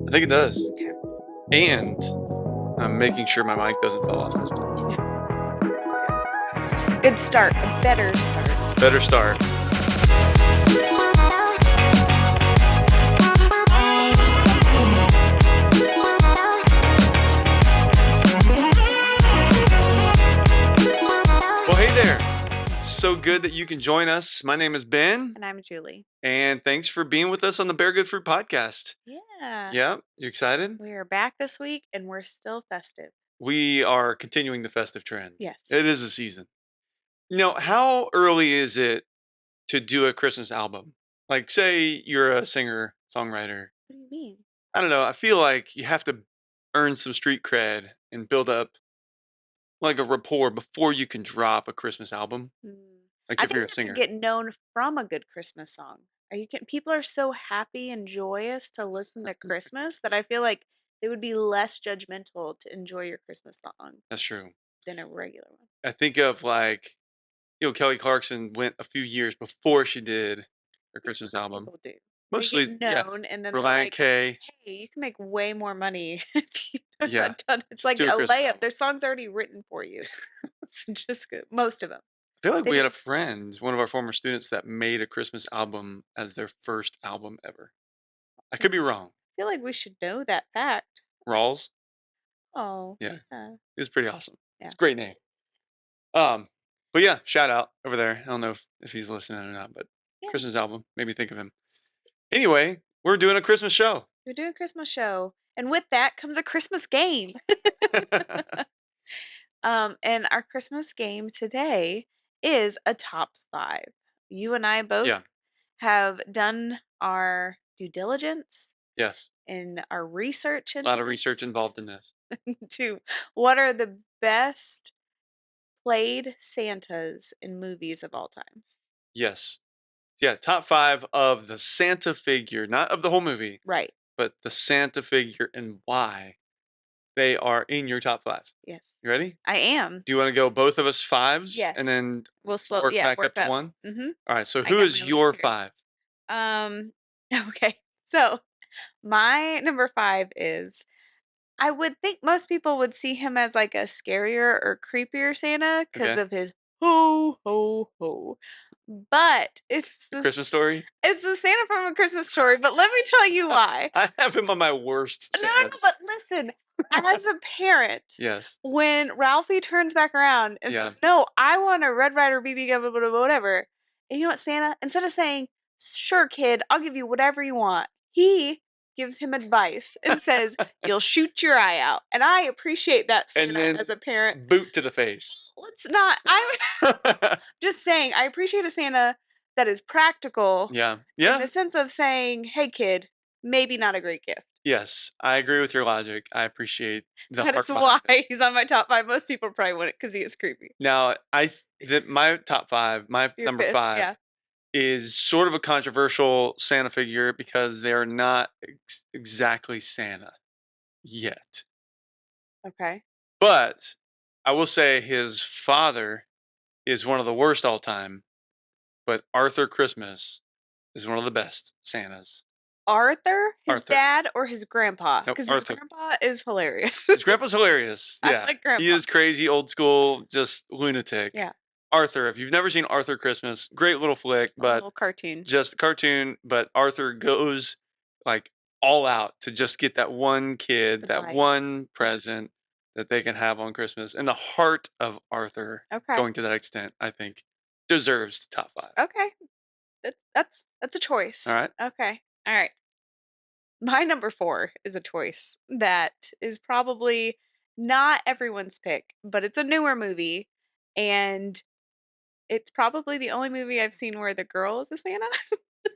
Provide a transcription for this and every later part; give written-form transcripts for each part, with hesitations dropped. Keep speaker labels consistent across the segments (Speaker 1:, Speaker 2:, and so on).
Speaker 1: I think it does.
Speaker 2: Okay.
Speaker 1: And I'm making sure my mic doesn't fall off this time.
Speaker 2: Good start. A better start.
Speaker 1: Better start. Well, hey there. So good that you can join us. My name is Ben,
Speaker 2: And I'm Julie.
Speaker 1: and thanks for being with us on the Bear Good Fruit podcast.
Speaker 2: Yeah.
Speaker 1: Yeah, you excited?
Speaker 2: We are back this week and we're still festive.
Speaker 1: We are continuing the festive trend.
Speaker 2: Yes.
Speaker 1: It is a season. How early is it to do a Christmas album? Like, say you're a singer, songwriter.
Speaker 2: What do you mean?
Speaker 1: I don't know. I feel like you have to earn some street cred and build up like a rapport before you can drop a Christmas album. Like
Speaker 2: I
Speaker 1: if
Speaker 2: think
Speaker 1: you're
Speaker 2: you
Speaker 1: a
Speaker 2: have
Speaker 1: singer.
Speaker 2: to get known from a good Christmas song. People are so happy and joyous to listen to Christmas that I feel like they would be less judgmental to enjoy your Christmas song
Speaker 1: That's true.
Speaker 2: than a regular one.
Speaker 1: I think of Kelly Clarkson went a few years before she did her Christmas
Speaker 2: Most
Speaker 1: album.
Speaker 2: people do. They
Speaker 1: Mostly,
Speaker 2: get
Speaker 1: yeah.
Speaker 2: known and then they're
Speaker 1: Reliant
Speaker 2: like,
Speaker 1: K.
Speaker 2: hey, you can make way more money if you have
Speaker 1: Yeah.
Speaker 2: not done it. It's
Speaker 1: Just
Speaker 2: like
Speaker 1: do
Speaker 2: a
Speaker 1: a Christmas
Speaker 2: layup.
Speaker 1: album.
Speaker 2: Their song's already written for you. It's just good. Most of them.
Speaker 1: I feel like
Speaker 2: They
Speaker 1: we had a
Speaker 2: do.
Speaker 1: friend, one of our former students, that made a Christmas album as their first album ever. I could be wrong.
Speaker 2: I feel like we should know that fact.
Speaker 1: Rawls?
Speaker 2: Oh,
Speaker 1: Yeah.
Speaker 2: yeah.
Speaker 1: It's pretty awesome.
Speaker 2: Yeah.
Speaker 1: It's a great name. But yeah, shout out over there. I don't know if he's listening or not, but
Speaker 2: Yeah.
Speaker 1: Christmas album, maybe think of him. Anyway, we're doing a Christmas show.
Speaker 2: We're doing a Christmas show. And with that comes a Christmas game. And our Christmas game today is a top 5. You and I both
Speaker 1: Yeah.
Speaker 2: have done our due diligence
Speaker 1: Yes.
Speaker 2: and our research
Speaker 1: A lot of
Speaker 2: into
Speaker 1: research involved in this.
Speaker 2: to what are the best played Santas in movies of all times.
Speaker 1: Yes. Yeah, top 5 of the Santa figure, not of the whole movie,
Speaker 2: Right.
Speaker 1: but the Santa figure and why they are in your top 5.
Speaker 2: Yes.
Speaker 1: You ready?
Speaker 2: I am.
Speaker 1: Do you want to go both of us 5s
Speaker 2: Yes.
Speaker 1: and then
Speaker 2: We'll
Speaker 1: work back
Speaker 2: work
Speaker 1: up to
Speaker 2: up.
Speaker 1: 1?
Speaker 2: Mm-hmm.
Speaker 1: All right, so
Speaker 2: I
Speaker 1: who
Speaker 2: got
Speaker 1: is
Speaker 2: my
Speaker 1: your
Speaker 2: list here.
Speaker 1: 5?
Speaker 2: Okay. So my number 5 is I would think most people would see him as like a scarier or creepier Santa because
Speaker 1: Okay.
Speaker 2: of his ho ho ho. But it's
Speaker 1: The Christmas Story?
Speaker 2: it's the Santa from A Christmas Story. But let me tell you why.
Speaker 1: I have him on my worst
Speaker 2: No,
Speaker 1: Santas.
Speaker 2: but listen, as a parent,
Speaker 1: Yes.
Speaker 2: when Ralphie turns back around and
Speaker 1: Yeah.
Speaker 2: says, "No, I want a Red Ryder BB gun, blah, blah, blah, whatever," and you know what, Santa, instead of saying, "Sure, kid, I'll give you whatever you want," he gives him advice and says, "You'll shoot your eye out." And I appreciate that,
Speaker 1: And
Speaker 2: Santa,
Speaker 1: then
Speaker 2: as a parent.
Speaker 1: boot to the face.
Speaker 2: Let's not. I'm just saying, I appreciate a Santa that is practical
Speaker 1: Yeah.
Speaker 2: in
Speaker 1: Yeah.
Speaker 2: the sense of saying, "Hey, kid, maybe not a great gift."
Speaker 1: Yes, I agree with your logic. I appreciate the
Speaker 2: That
Speaker 1: heart
Speaker 2: is
Speaker 1: behind it.
Speaker 2: why he's on my top 5. Most people probably wouldn't because he is creepy.
Speaker 1: Now, my top 5, my
Speaker 2: Your
Speaker 1: number
Speaker 2: 5th,
Speaker 1: 5
Speaker 2: yeah.
Speaker 1: is sort of a controversial Santa figure because they're not exactly Santa yet.
Speaker 2: Okay.
Speaker 1: But I will say his father is one of the worst all time, but Arthur Christmas is one of the best Santas.
Speaker 2: Arthur, his
Speaker 1: Arthur.
Speaker 2: dad, or his grandpa?
Speaker 1: Nope,
Speaker 2: Because his
Speaker 1: Arthur.
Speaker 2: grandpa is hilarious.
Speaker 1: His grandpa's hilarious.
Speaker 2: I
Speaker 1: Yeah.
Speaker 2: like grandpa.
Speaker 1: He is crazy, old school, just lunatic.
Speaker 2: Yeah.
Speaker 1: Arthur, if you've never seen Arthur Christmas, great little flick,
Speaker 2: A
Speaker 1: but
Speaker 2: little cartoon.
Speaker 1: just a cartoon, but Arthur goes like all out to just get that one kid,
Speaker 2: The
Speaker 1: that
Speaker 2: bite.
Speaker 1: one present that they can have on Christmas. And the heart of Arthur
Speaker 2: Okay.
Speaker 1: going to that extent, I think, deserves the top 5.
Speaker 2: Okay. That's a choice.
Speaker 1: All right.
Speaker 2: Okay. All right. My number 4 is a choice that is probably not everyone's pick, but it's a newer movie, and it's probably the only movie I've seen where the girl is a Santa.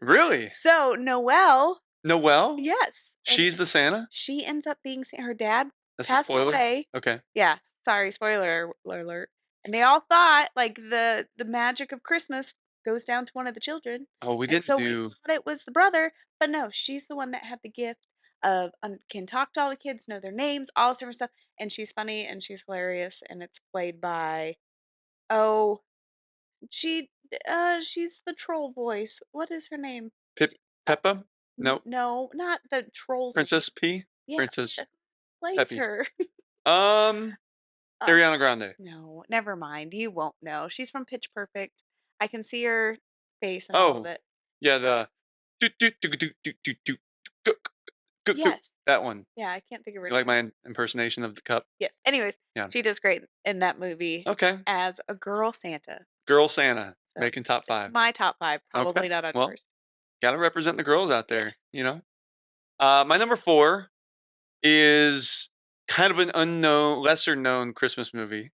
Speaker 1: Really?
Speaker 2: So Noelle,
Speaker 1: Noelle?
Speaker 2: yes, and
Speaker 1: She's the Santa?
Speaker 2: she ends up being her dad
Speaker 1: That's a
Speaker 2: passed
Speaker 1: spoiler?
Speaker 2: away.
Speaker 1: Okay.
Speaker 2: Yeah, sorry, spoiler alert. And they all thought like the magic of Christmas goes down to one of the children.
Speaker 1: Oh, we
Speaker 2: And
Speaker 1: didn't
Speaker 2: so we
Speaker 1: do.
Speaker 2: thought it was the brother, but no, she's the one that had the gift of can talk to all the kids, know their names, all this different stuff, and she's funny and she's hilarious, and it's played by oh, she she's the troll voice. What is her name?
Speaker 1: Peppa? Nope.
Speaker 2: No, not the trolls lady.
Speaker 1: Princess P?
Speaker 2: Yeah,
Speaker 1: Princess
Speaker 2: plays
Speaker 1: Peppy.
Speaker 2: her.
Speaker 1: Um,
Speaker 2: Uh,
Speaker 1: Ariana Grande.
Speaker 2: no, never mind. You won't know. She's from Pitch Perfect. I can see her face and all of
Speaker 1: Oh,
Speaker 2: it.
Speaker 1: yeah, the do do do do do do do do do
Speaker 2: Yes.
Speaker 1: that one.
Speaker 2: Yeah, I can't think of her
Speaker 1: You like
Speaker 2: name.
Speaker 1: my impersonation of the cup?
Speaker 2: Yes. Anyways,
Speaker 1: Yeah.
Speaker 2: she does great in that movie
Speaker 1: Okay.
Speaker 2: as a girl Santa.
Speaker 1: Girl Santa
Speaker 2: So
Speaker 1: making top
Speaker 2: it's
Speaker 1: 5.
Speaker 2: my top five,
Speaker 1: Okay.
Speaker 2: probably not on
Speaker 1: Well,
Speaker 2: yours.
Speaker 1: gotta represent the girls out there,
Speaker 2: Yes.
Speaker 1: you know? My number 4 is kind of an unknown, lesser known Christmas movie,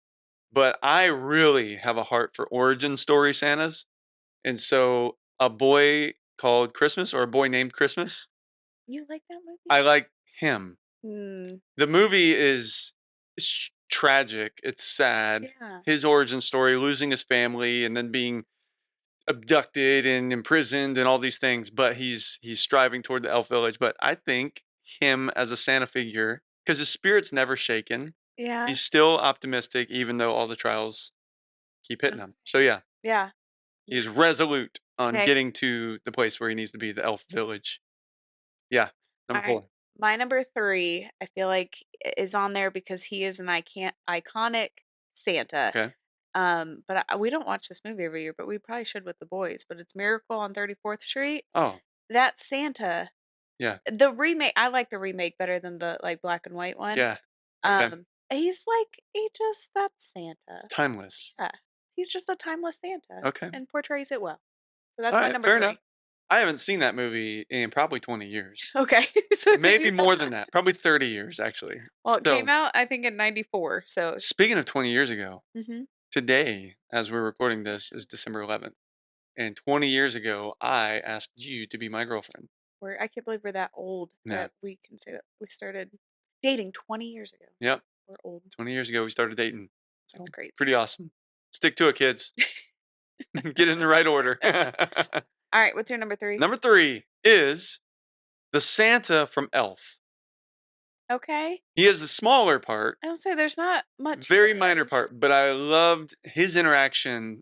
Speaker 1: but I really have a heart for origin story Santas. And so, A Boy Called Christmas or A Boy Named Christmas,
Speaker 2: You like that movie?
Speaker 1: I like him.
Speaker 2: Hmm.
Speaker 1: The movie is tragic. It's sad.
Speaker 2: Yeah.
Speaker 1: His origin story, losing his family and then being abducted and imprisoned and all these things, but he's striving toward the elf village. But I think him as a Santa figure, because his spirit's never shaken.
Speaker 2: Yeah.
Speaker 1: He's still optimistic, even though all the trials keep hitting
Speaker 2: Okay.
Speaker 1: him. So yeah,
Speaker 2: Yeah.
Speaker 1: he's resolute on
Speaker 2: Okay.
Speaker 1: getting to the place where he needs to be, the elf village. Yeah,
Speaker 2: All
Speaker 1: number
Speaker 2: right.
Speaker 1: 4.
Speaker 2: My number three, I feel like is on there because he is an iconic Santa.
Speaker 1: Okay.
Speaker 2: But we don't watch this movie every year, but we probably should with the boys. But it's Miracle on 34th Street.
Speaker 1: Oh
Speaker 2: That Santa,
Speaker 1: yeah,
Speaker 2: the remake, I like the remake better than the like black and white one.
Speaker 1: yeah. Okay,
Speaker 2: He's like that's
Speaker 1: it's
Speaker 2: Santa.
Speaker 1: timeless.
Speaker 2: Yeah, he's just a timeless Santa
Speaker 1: Okay.
Speaker 2: and portrays it well. So
Speaker 1: All
Speaker 2: that's my
Speaker 1: right,
Speaker 2: number
Speaker 1: fair enough.
Speaker 2: three.
Speaker 1: I haven't seen that movie in probably 20 years.
Speaker 2: Okay, so
Speaker 1: Maybe more than that. Probably 30 years, actually.
Speaker 2: well, it came
Speaker 1: So,
Speaker 2: out I think in '94. So
Speaker 1: speaking of 20 years ago,
Speaker 2: hmm
Speaker 1: today, as we're recording this, is December 11th. And 20 years ago, I asked you to be my girlfriend.
Speaker 2: I can't believe we're that old
Speaker 1: Yeah.
Speaker 2: that we can say that we started dating 20 years ago.
Speaker 1: Yep.
Speaker 2: We're old.
Speaker 1: 20 years ago, we started dating.
Speaker 2: That's
Speaker 1: So,
Speaker 2: crazy.
Speaker 1: pretty awesome. Stick to it, kids. Get in the right order.
Speaker 2: All right, what's your number three?
Speaker 1: Number 3 is the Santa from Elf.
Speaker 2: Okay.
Speaker 1: He has the smaller part,
Speaker 2: I don't say there's not much he
Speaker 1: very minor
Speaker 2: does.
Speaker 1: part, but I loved his interaction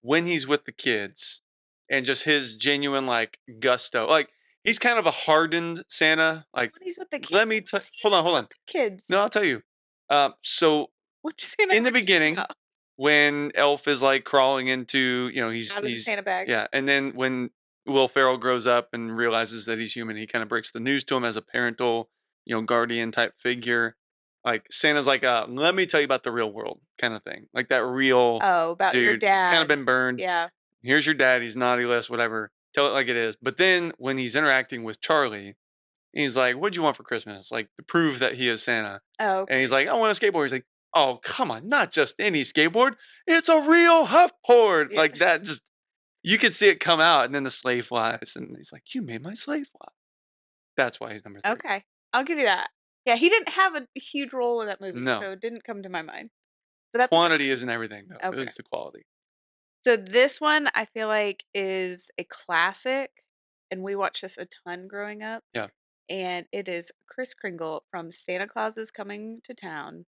Speaker 1: when he's with the kids and just his genuine like gusto. Like he's kind of a hardened Santa. Like,
Speaker 2: When he's with the kids,
Speaker 1: let me
Speaker 2: what does he
Speaker 1: hold on,
Speaker 2: have
Speaker 1: hold
Speaker 2: with
Speaker 1: on.
Speaker 2: the kids?
Speaker 1: No, I'll tell you. So
Speaker 2: What Santa
Speaker 1: in
Speaker 2: are
Speaker 1: the
Speaker 2: you talking
Speaker 1: beginning,
Speaker 2: about?
Speaker 1: when Elf is like crawling into,
Speaker 2: Out of the
Speaker 1: he's
Speaker 2: Santa bag.
Speaker 1: yeah, and then when Will Ferrell grows up and realizes that he's human, he kind of breaks the news to him as a parental, guardian type figure. Like Santa's like, let me tell you about the real world kind of thing. Like that real
Speaker 2: Oh, about your
Speaker 1: dude, kind of
Speaker 2: dad.
Speaker 1: been burned.
Speaker 2: Yeah.
Speaker 1: Here's your dad. He's naughty list, whatever. Tell it like it is. But then when he's interacting with Charlie, he's like, "What'd you want for Christmas?" Like to prove that he is Santa.
Speaker 2: Oh,
Speaker 1: And he's
Speaker 2: okay.
Speaker 1: like, "I want a skateboard." He's like, "Oh, come on, not just any skateboard. It's a real Huffboard."
Speaker 2: Yeah.
Speaker 1: Like that. Just you could see it come out, and then the sleigh flies, and he's like, "You made my sleigh fly." That's why he's number 3.
Speaker 2: Okay. I'll give you that. Yeah, he didn't have a huge role in that movie,
Speaker 1: No,
Speaker 2: so it didn't come to my mind. But that's a good
Speaker 1: quantity
Speaker 2: one.
Speaker 1: isn't everything, though.
Speaker 2: Okay.
Speaker 1: It's the quality.
Speaker 2: So this one I feel like is a classic, and we watched this a ton growing up.
Speaker 1: Yeah.
Speaker 2: And it is Kris Kringle from Santa Claus is Coming to Town.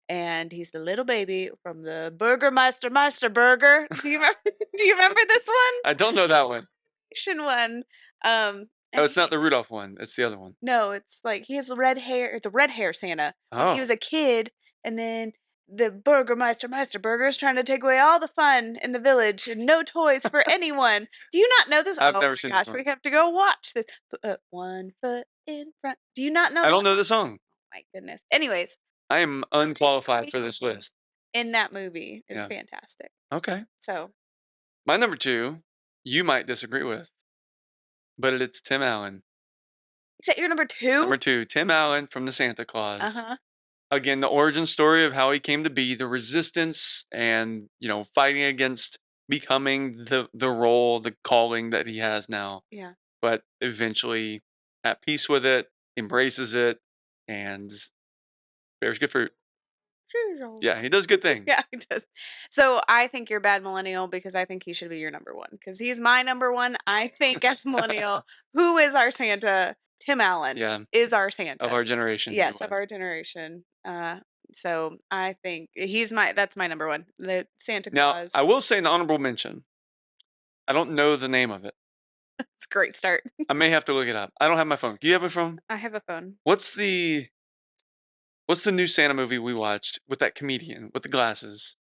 Speaker 2: And he's the little baby from the Burgermeister Meister Burger. Do you remember? Do you remember this one?
Speaker 1: I don't know that one.
Speaker 2: Asian one.
Speaker 1: Oh,
Speaker 2: And
Speaker 1: it's not
Speaker 2: he
Speaker 1: the Rudolph one. It's the other one.
Speaker 2: no, it's like he has red hair. It's a red hair Santa. But he
Speaker 1: Oh,
Speaker 2: was a kid, and then the Burgermeister Meister Burger is trying to take away all the fun in the village and no toys for anyone. Do you not know this?
Speaker 1: I've
Speaker 2: Oh
Speaker 1: never
Speaker 2: my
Speaker 1: seen this
Speaker 2: gosh,
Speaker 1: one.
Speaker 2: we have to go watch this. Put one foot in front. Do you not know
Speaker 1: I
Speaker 2: that
Speaker 1: don't know
Speaker 2: song?
Speaker 1: the song.
Speaker 2: My goodness. Anyways,
Speaker 1: I am unqualified for this
Speaker 2: participation
Speaker 1: list.
Speaker 2: in that movie is
Speaker 1: Yeah.
Speaker 2: fantastic.
Speaker 1: Okay.
Speaker 2: So,
Speaker 1: My number 2, you might disagree with, but it's Tim Allen.
Speaker 2: is that your number
Speaker 1: Number
Speaker 2: two?
Speaker 1: 2, Tim Allen from the Santa
Speaker 2: Uh
Speaker 1: Claus.
Speaker 2: huh.
Speaker 1: Again, the origin story of how he came to be, the resistance and, fighting against becoming the role, the calling that he has now,
Speaker 2: Yeah.
Speaker 1: but eventually at peace with it, embraces it, and bears good fruit.
Speaker 2: Choose
Speaker 1: Yeah, he does good things.
Speaker 2: Yeah, he does. So I think you're bad millennial because I think he should be your number one because he's my number one. I think as millennial, who is our Santa? Tim Allen
Speaker 1: Yeah,
Speaker 2: is our
Speaker 1: of
Speaker 2: Santa.
Speaker 1: our generation, he
Speaker 2: Yes, of
Speaker 1: was.
Speaker 2: our generation. So I think that's my number one. The Santa
Speaker 1: Now,
Speaker 2: Claus.
Speaker 1: I will say an honorable mention. I don't know the name of it,
Speaker 2: It's a great start.
Speaker 1: I may have to look it up. I don't have my phone. Do you have a phone?
Speaker 2: I have a phone.
Speaker 1: What's the what's the new Santa movie we watched with that comedian with the glasses?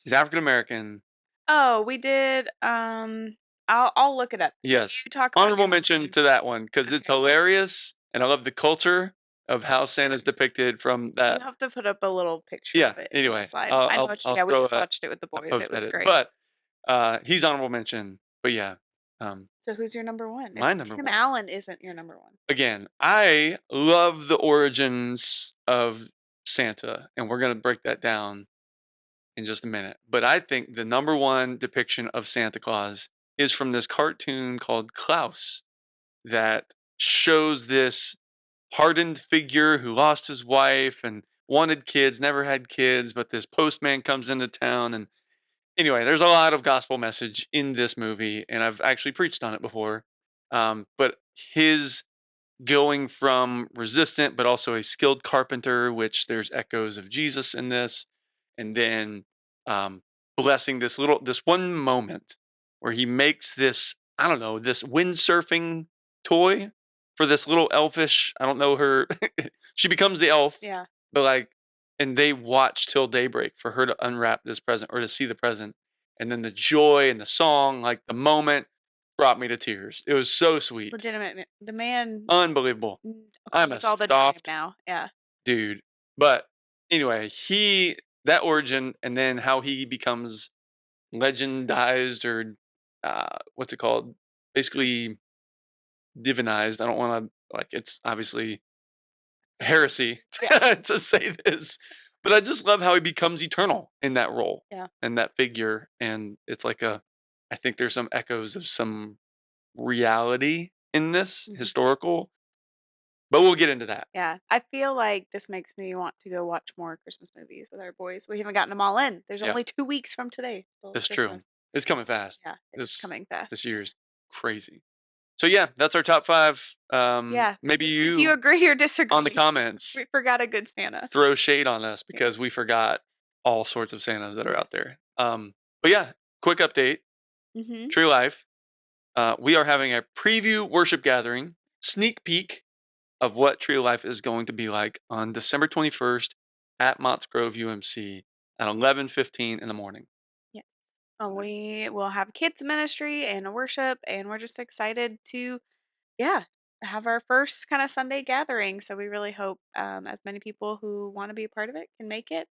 Speaker 1: He's African American.
Speaker 2: Oh, we did, I'll look it up.
Speaker 1: Yes.
Speaker 2: You talk about
Speaker 1: Honorable
Speaker 2: your number
Speaker 1: mention
Speaker 2: 1.
Speaker 1: to that one because it's
Speaker 2: Okay.
Speaker 1: hilarious, and I love the culture of how Santa's depicted from
Speaker 2: You
Speaker 1: that.
Speaker 2: have to put up a little picture
Speaker 1: Yeah.
Speaker 2: of it in the
Speaker 1: Anyway,
Speaker 2: slide.
Speaker 1: I'll
Speaker 2: I know
Speaker 1: I'll,
Speaker 2: what you
Speaker 1: I'll
Speaker 2: yeah, we
Speaker 1: throw
Speaker 2: just
Speaker 1: a,
Speaker 2: watched it with the
Speaker 1: a
Speaker 2: boys. It
Speaker 1: post
Speaker 2: was
Speaker 1: edit,
Speaker 2: great.
Speaker 1: but he's honorable mention. But yeah, um,
Speaker 2: So who's your number 1? If
Speaker 1: my number
Speaker 2: Tim
Speaker 1: one.
Speaker 2: Allen isn't your number 1.
Speaker 1: Again, I love the origins of Santa, and we're gonna break that down in just a minute. But I think the number one depiction of Santa Claus is from this cartoon called Klaus that shows this hardened figure who lost his wife and wanted kids, never had kids, but this postman comes into town. And anyway, there's a lot of gospel message in this movie, and I've actually preached on it before. But his going from resistant but also a skilled carpenter, which there's echoes of Jesus in this, and then um, blessing this one moment where he makes this, I don't know, this windsurfing toy for this little elfish, I don't know her, she becomes the elf,
Speaker 2: Yeah.
Speaker 1: but like, and they watch till daybreak for her to unwrap this present or to see the present, and then the joy and the song, like the moment, brought me to tears. It was so sweet,
Speaker 2: Legitimate the man
Speaker 1: unbelievable. I'm a
Speaker 2: cookies all the time
Speaker 1: soft
Speaker 2: now. Yeah.
Speaker 1: dude. But anyway, that origin and then how he becomes legendized or what's it called? Basically divinized. I don't want to like it's obviously heresy
Speaker 2: Yeah.
Speaker 1: to say this, but I just love how he becomes eternal in that role
Speaker 2: Yeah.
Speaker 1: and that figure. And it's like I think there's some echoes of some reality in this
Speaker 2: Mhm.
Speaker 1: historical, but we'll get into that.
Speaker 2: Yeah. I feel like this makes me want to go watch more Christmas movies with our boys. We haven't gotten them all in. There's
Speaker 1: Yeah,
Speaker 2: only 2 weeks from today till
Speaker 1: that's true.
Speaker 2: Christmas.
Speaker 1: It's coming fast.
Speaker 2: Yeah, it is
Speaker 1: This
Speaker 2: coming fast.
Speaker 1: this year's crazy. So yeah, that's our top five.
Speaker 2: Yeah, tell
Speaker 1: Maybe
Speaker 2: us if you
Speaker 1: you
Speaker 2: agree or
Speaker 1: on the
Speaker 2: disagree. We
Speaker 1: comments
Speaker 2: forgot a good Santa.
Speaker 1: throw shade on us
Speaker 2: Yeah.
Speaker 1: because we forgot all sorts of Santas that are out
Speaker 2: Yes.
Speaker 1: there. But yeah, quick update.
Speaker 2: Mhm.
Speaker 1: True Life. We are having a preview worship gathering, sneak peek of what Tree of Life is going to be like on December 21st at Mott's Grove UMC at 11:15 in the morning.
Speaker 2: Yes. We will have kids ministry and a worship, and we're just excited to, yeah, have our first kind of Sunday gathering. So we really hope as many people who want to be a part of it can make it.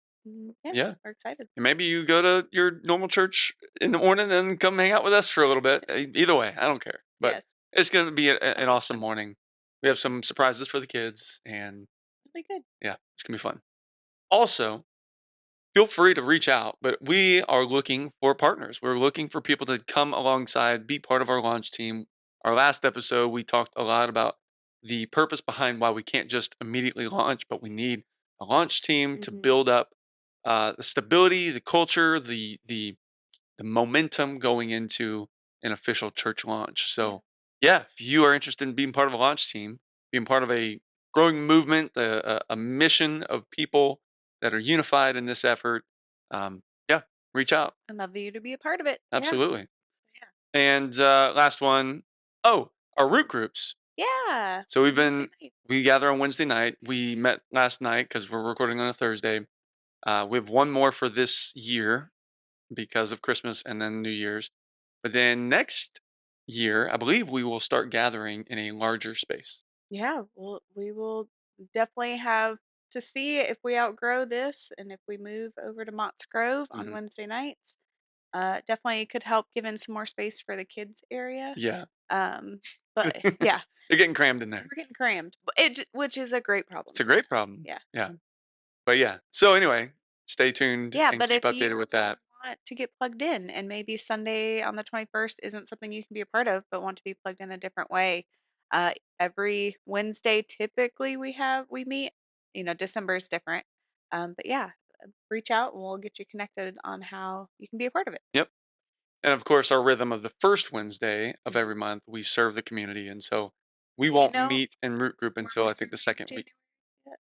Speaker 2: Yeah,
Speaker 1: Yeah.
Speaker 2: we're excited.
Speaker 1: And maybe you go to your normal church in the morning and come hang out with us for a little bit. Either way, I don't care. But
Speaker 2: Yes,
Speaker 1: it's going to be an
Speaker 2: that'll be
Speaker 1: awesome
Speaker 2: fun.
Speaker 1: morning. We have some surprises for the kids, and
Speaker 2: Really good.
Speaker 1: yeah, it's going to be fun. Also, feel free to reach out, but we are looking for partners. We're looking for people to come alongside, be part of our launch team. Our last episode, we talked a lot about the purpose behind why we can't just immediately launch, but we need a launch team to
Speaker 2: Hmm.
Speaker 1: build up the stability, the culture, the momentum going into an official church launch.
Speaker 2: Yeah.
Speaker 1: So, yeah, if you are interested in being part of a launch team, being part of a growing movement, a mission of people that are unified in this effort, yeah, reach out.
Speaker 2: I'd love you to be a part of it. Yeah.
Speaker 1: Absolutely.
Speaker 2: Yeah.
Speaker 1: And last one, oh, our root groups.
Speaker 2: Yeah.
Speaker 1: So
Speaker 2: Wednesday night.
Speaker 1: we gather on Wednesday night. We met last night because we're recording on a Thursday. We have one more for this year because of Christmas and then New Year's. But then next year, I believe we will start gathering in a larger space.
Speaker 2: Yeah. We will definitely have to see if we outgrow this and if we move over to Mott's Grove on
Speaker 1: Hmm.
Speaker 2: Wednesday nights. Definitely could help give in some more space for the kids area.
Speaker 1: Yeah.
Speaker 2: Um, but yeah,
Speaker 1: They're getting crammed in there.
Speaker 2: we're getting crammed, but which is a great problem
Speaker 1: It's a
Speaker 2: to
Speaker 1: great
Speaker 2: have.
Speaker 1: problem.
Speaker 2: Yeah.
Speaker 1: Yeah. But yeah. So anyway, stay tuned
Speaker 2: Yeah,
Speaker 1: and
Speaker 2: but
Speaker 1: keep
Speaker 2: if
Speaker 1: updated
Speaker 2: you
Speaker 1: with that.
Speaker 2: want to get plugged in and maybe Sunday on the 21st isn't something you can be a part of, but want to be plugged in a different way, every Wednesday typically we meet. December is different. But yeah, reach out and we'll get you connected on how you can be a part of it.
Speaker 1: Yep. And of course, our rhythm of the first Wednesday of
Speaker 2: Mhm.
Speaker 1: every month, we serve the community. And so we
Speaker 2: Do you
Speaker 1: won't
Speaker 2: know
Speaker 1: meet in root group
Speaker 2: where
Speaker 1: until
Speaker 2: we're
Speaker 1: I think the
Speaker 2: serving in
Speaker 1: second week.
Speaker 2: January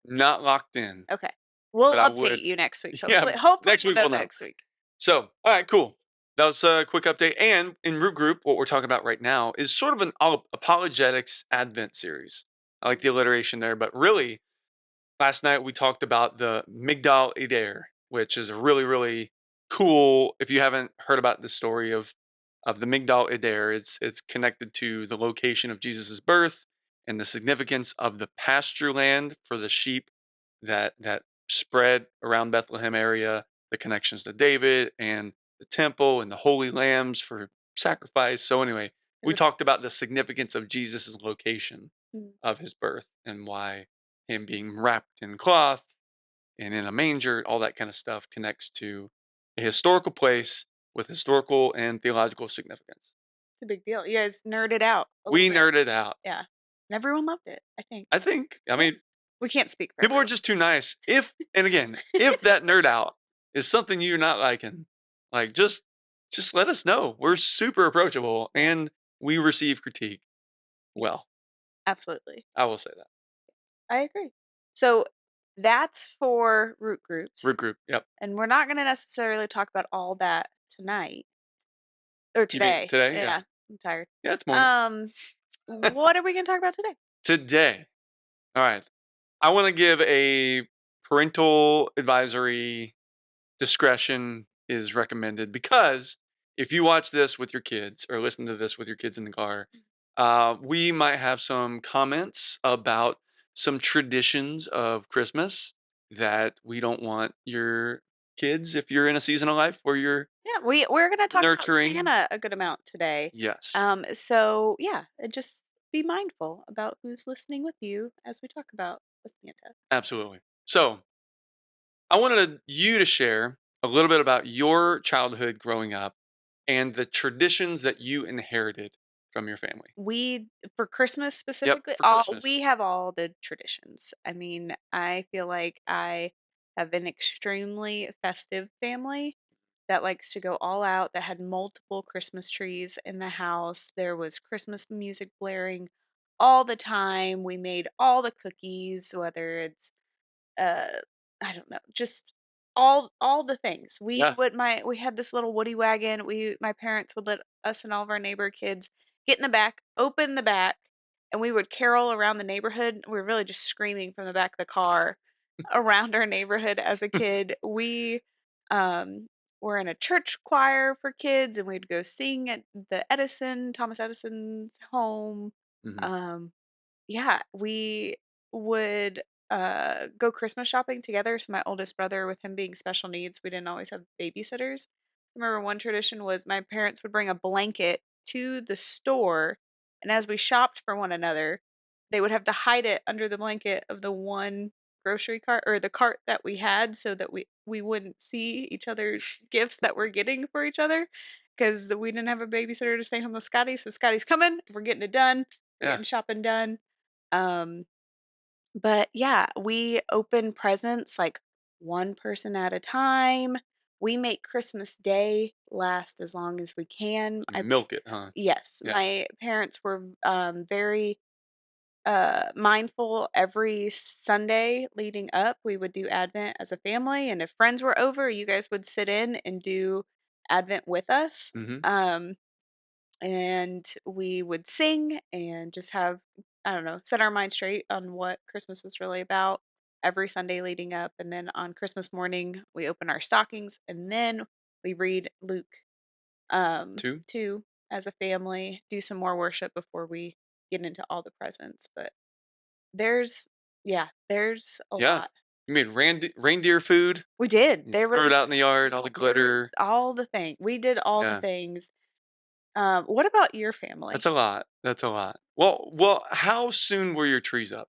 Speaker 2: yet?
Speaker 1: Not locked in,
Speaker 2: Okay. We'll
Speaker 1: but I would.
Speaker 2: update you next week.
Speaker 1: Yeah.
Speaker 2: Hopefully
Speaker 1: Next
Speaker 2: we'll
Speaker 1: week
Speaker 2: know
Speaker 1: we'll know.
Speaker 2: next week.
Speaker 1: So, all right, cool. that was a quick update. And in Root Group, what we're talking about right now is sort of an apologetics Advent series. I like the alliteration there, but really, last night we talked about the Migdal Eder, which is a really, really cool. If you haven't heard about the story of the Migdal Eder, it's connected to the location of Jesus' birth and the significance of the pasture land for the sheep that spread around Bethlehem area, the connections to David and the temple and the holy lambs for sacrifice. So anyway,
Speaker 2: Is
Speaker 1: we
Speaker 2: it
Speaker 1: talked about the significance of Jesus' location
Speaker 2: mm,
Speaker 1: of his birth and why him being wrapped in cloth and in a manger, all that kind of stuff connects to a historical place with historical and theological significance.
Speaker 2: it's a big deal. You guys nerded out a little
Speaker 1: We
Speaker 2: bit.
Speaker 1: nerded out.
Speaker 2: Yeah. And everyone loved it, I think.
Speaker 1: I think, I
Speaker 2: Yeah.
Speaker 1: mean,
Speaker 2: We can't speak for
Speaker 1: people are
Speaker 2: everyone.
Speaker 1: just too nice. If, and again, if that nerd out is something you're not liking, like just let us know. We're super approachable
Speaker 2: Yeah.
Speaker 1: and we receive critique.
Speaker 2: Yes.
Speaker 1: Well,
Speaker 2: Absolutely.
Speaker 1: I will say that.
Speaker 2: I agree. So that's for root groups.
Speaker 1: Root group. Yep.
Speaker 2: And we're not going to necessarily talk about all that tonight or
Speaker 1: You mean
Speaker 2: today.
Speaker 1: today? Yeah.
Speaker 2: Yeah, I'm tired.
Speaker 1: Yeah, it's morning.
Speaker 2: Um, what are we going to talk about today?
Speaker 1: Today. All right. I want to give a parental advisory. Discretion is recommended because if you watch this with your kids or listen to this with your kids in the car, we might have some comments about some traditions of Christmas that we don't want your kids, if you're in a season of life where you're
Speaker 2: Yeah, we're going to talk about
Speaker 1: nurturing.
Speaker 2: Santa a good amount today.
Speaker 1: Yes,
Speaker 2: So yeah, just be mindful about who's listening with you as we talk about the Santa.
Speaker 1: absolutely. So I wanted you to share a little bit about your childhood growing up and the traditions that you inherited from your family.
Speaker 2: We for Christmas
Speaker 1: Yep,
Speaker 2: specifically,
Speaker 1: for
Speaker 2: all
Speaker 1: Christmas.
Speaker 2: we have all the traditions. I mean, I feel like I have an extremely festive family that likes to go all out, that had multiple Christmas trees in the house. There was Christmas music blaring all the time. We made all the cookies, whether it's uh I don't know, just all the things.
Speaker 1: Yeah.
Speaker 2: We had this little woody wagon. My parents would let us and all of our neighbor kids get in the back, open the back, and we would carol around the neighborhood. We were really just screaming from the back of the car around our neighborhood as a kid. We um were in a church choir for kids and we'd go sing at the Thomas Edison's home.
Speaker 1: Mhm.
Speaker 2: Um yeah, we would, go Christmas shopping together, so my oldest brother, with him being special needs, we didn't always have babysitters. I remember one tradition was my parents would bring a blanket to the store, and as we shopped for one another, they would have to hide it under the blanket of the one grocery cart or the cart that we had so that we wouldn't see each other's gifts that we're getting for each other, 'cause we didn't have a babysitter to stay home with Scotty, so Scotty's coming, we're getting it done, we're
Speaker 1: Yeah.
Speaker 2: getting shopping done. Um, but yeah, we open presents like one person at a time. We make Christmas Day last as long as we can.
Speaker 1: You milk it, huh?
Speaker 2: Yes,
Speaker 1: Yeah.
Speaker 2: my parents were very mindful every Sunday leading up. We would do Advent as a family, and if friends were over, you guys would sit in and do Advent with us.
Speaker 1: Mhm.
Speaker 2: Um, and we would sing and just have, I don't know, set our mind straight on what Christmas was really about every Sunday leading up. And then on Christmas morning, we open our stockings and then we read Luke
Speaker 1: 2?
Speaker 2: 2 as a family, do some more worship before we get into all the presents. But there's, yeah, there's a
Speaker 1: Yeah.
Speaker 2: lot.
Speaker 1: You made reindeer food,
Speaker 2: We did.
Speaker 1: and
Speaker 2: There
Speaker 1: threw it
Speaker 2: was
Speaker 1: out in the yard, all the
Speaker 2: there were
Speaker 1: glitter.
Speaker 2: all the thing. We did all the
Speaker 1: Yeah.
Speaker 2: things. What about your family?
Speaker 1: That's a lot. That's a lot. Well, how soon were your trees up?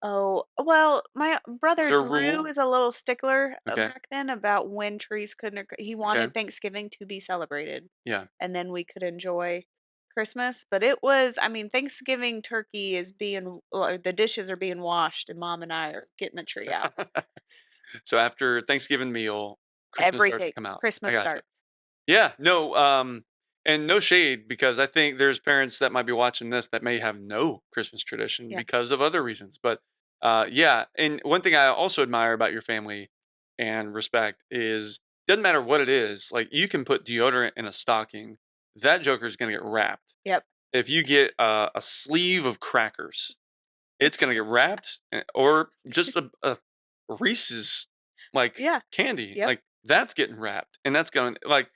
Speaker 2: Oh, well, my
Speaker 1: Was
Speaker 2: brother
Speaker 1: there a
Speaker 2: Drew
Speaker 1: rule?
Speaker 2: is a little stickler,
Speaker 1: Okay.
Speaker 2: back then about when trees couldn't occur. He
Speaker 1: Okay.
Speaker 2: wanted Thanksgiving to be celebrated,
Speaker 1: Yeah.
Speaker 2: and then we could enjoy Christmas, but it was, I mean, Thanksgiving turkey is being or the dishes are being washed, and mom and I are getting the tree out.
Speaker 1: So after Thanksgiving meal, Christmas starts to
Speaker 2: Everything.
Speaker 1: come out. I
Speaker 2: Christmas
Speaker 1: gotcha.
Speaker 2: starts.
Speaker 1: Yeah, no, and no shade because I think there's parents that might be watching this that may have no Christmas tradition
Speaker 2: Yeah.
Speaker 1: because of other reasons. But yeah, and one thing I also admire about your family and respect is doesn't matter what it is. Like you can put deodorant in a stocking, that joker is gonna get wrapped.
Speaker 2: Yep.
Speaker 1: If you get a sleeve of crackers, it's
Speaker 2: It's
Speaker 1: gonna get wrapped, or just a Reese's like
Speaker 2: yeah.
Speaker 1: candy,
Speaker 2: Yep.
Speaker 1: like that's getting wrapped, and that's going like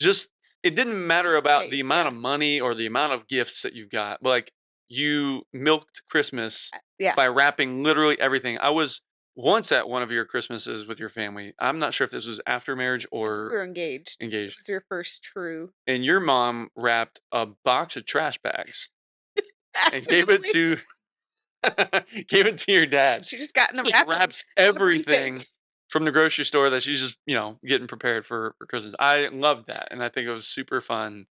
Speaker 1: just it didn't matter about
Speaker 2: Right.
Speaker 1: the amount
Speaker 2: Yeah.
Speaker 1: of money or the amount of gifts that you got. Like you milked Christmas
Speaker 2: Yeah.
Speaker 1: by wrapping literally everything. I was once at one of your Christmases with your family. I'm not sure if this was after marriage
Speaker 2: I think
Speaker 1: or
Speaker 2: we were engaged. It
Speaker 1: engaged,
Speaker 2: was your first true.
Speaker 1: and your mom wrapped a box of trash bags and gave it
Speaker 2: Actually,
Speaker 1: to gave it to your dad.
Speaker 2: she just got in the
Speaker 1: Just
Speaker 2: wrapping.
Speaker 1: wraps
Speaker 2: Everything.
Speaker 1: everything from the grocery store that she's just, getting prepared for Christmas. I loved that, and I think it was super fun,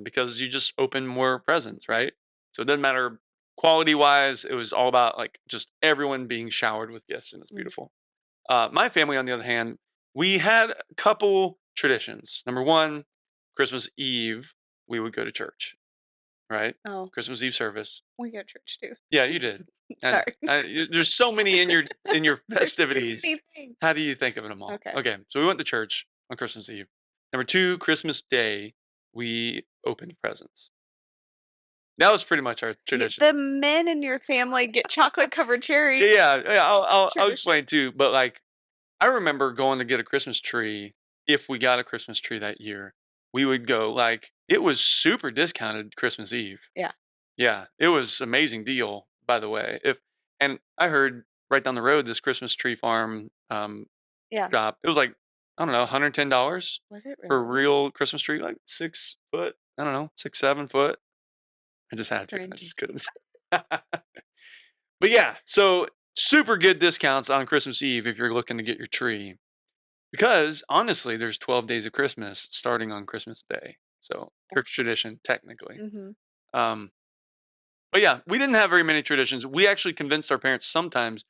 Speaker 1: because you just open more presents, right? So it doesn't matter quality-wise, it was all about, like, just everyone being showered with gifts, and it's
Speaker 2: Mhm.
Speaker 1: beautiful. My family, on the other hand, we had a couple traditions. Number 1, Christmas Eve, we would go to church, right?
Speaker 2: Oh,
Speaker 1: Christmas Eve service.
Speaker 2: we go to church too.
Speaker 1: Yeah, you did. And
Speaker 2: Sorry.
Speaker 1: there's so many in your
Speaker 2: There's too
Speaker 1: festivities.
Speaker 2: many things.
Speaker 1: How do you think of them all?
Speaker 2: Okay.
Speaker 1: Okay, so we went to church on Christmas Eve. Number 2, Christmas Day, we opened presents. That was pretty much our
Speaker 2: The
Speaker 1: traditions.
Speaker 2: men in your family get chocolate covered cherries.
Speaker 1: Yeah. I'll
Speaker 2: Tradition.
Speaker 1: explain too. But like, I remember going to get a Christmas tree. If we got a Christmas tree that year, we would go. Like, it was super discounted Christmas Eve.
Speaker 2: Yeah.
Speaker 1: Yeah, it was amazing deal, by the way. If and I heard right down the road this Christmas tree farm
Speaker 2: Yeah.
Speaker 1: shop. It was like, I don't know, $110
Speaker 2: Was it
Speaker 1: for a
Speaker 2: really?
Speaker 1: real Christmas tree, like 6 foot. I don't know, 6, 7 foot. I just had to. I
Speaker 2: Cringy.
Speaker 1: just couldn't. But yeah, so super good discounts on Christmas Eve if you're looking to get your tree. Because honestly, there's 12 days of Christmas starting on Christmas Day. So church tradition, technically.
Speaker 2: Mm-hmm.
Speaker 1: Um, but yeah, we didn't have very many traditions. We actually convinced our parents sometimes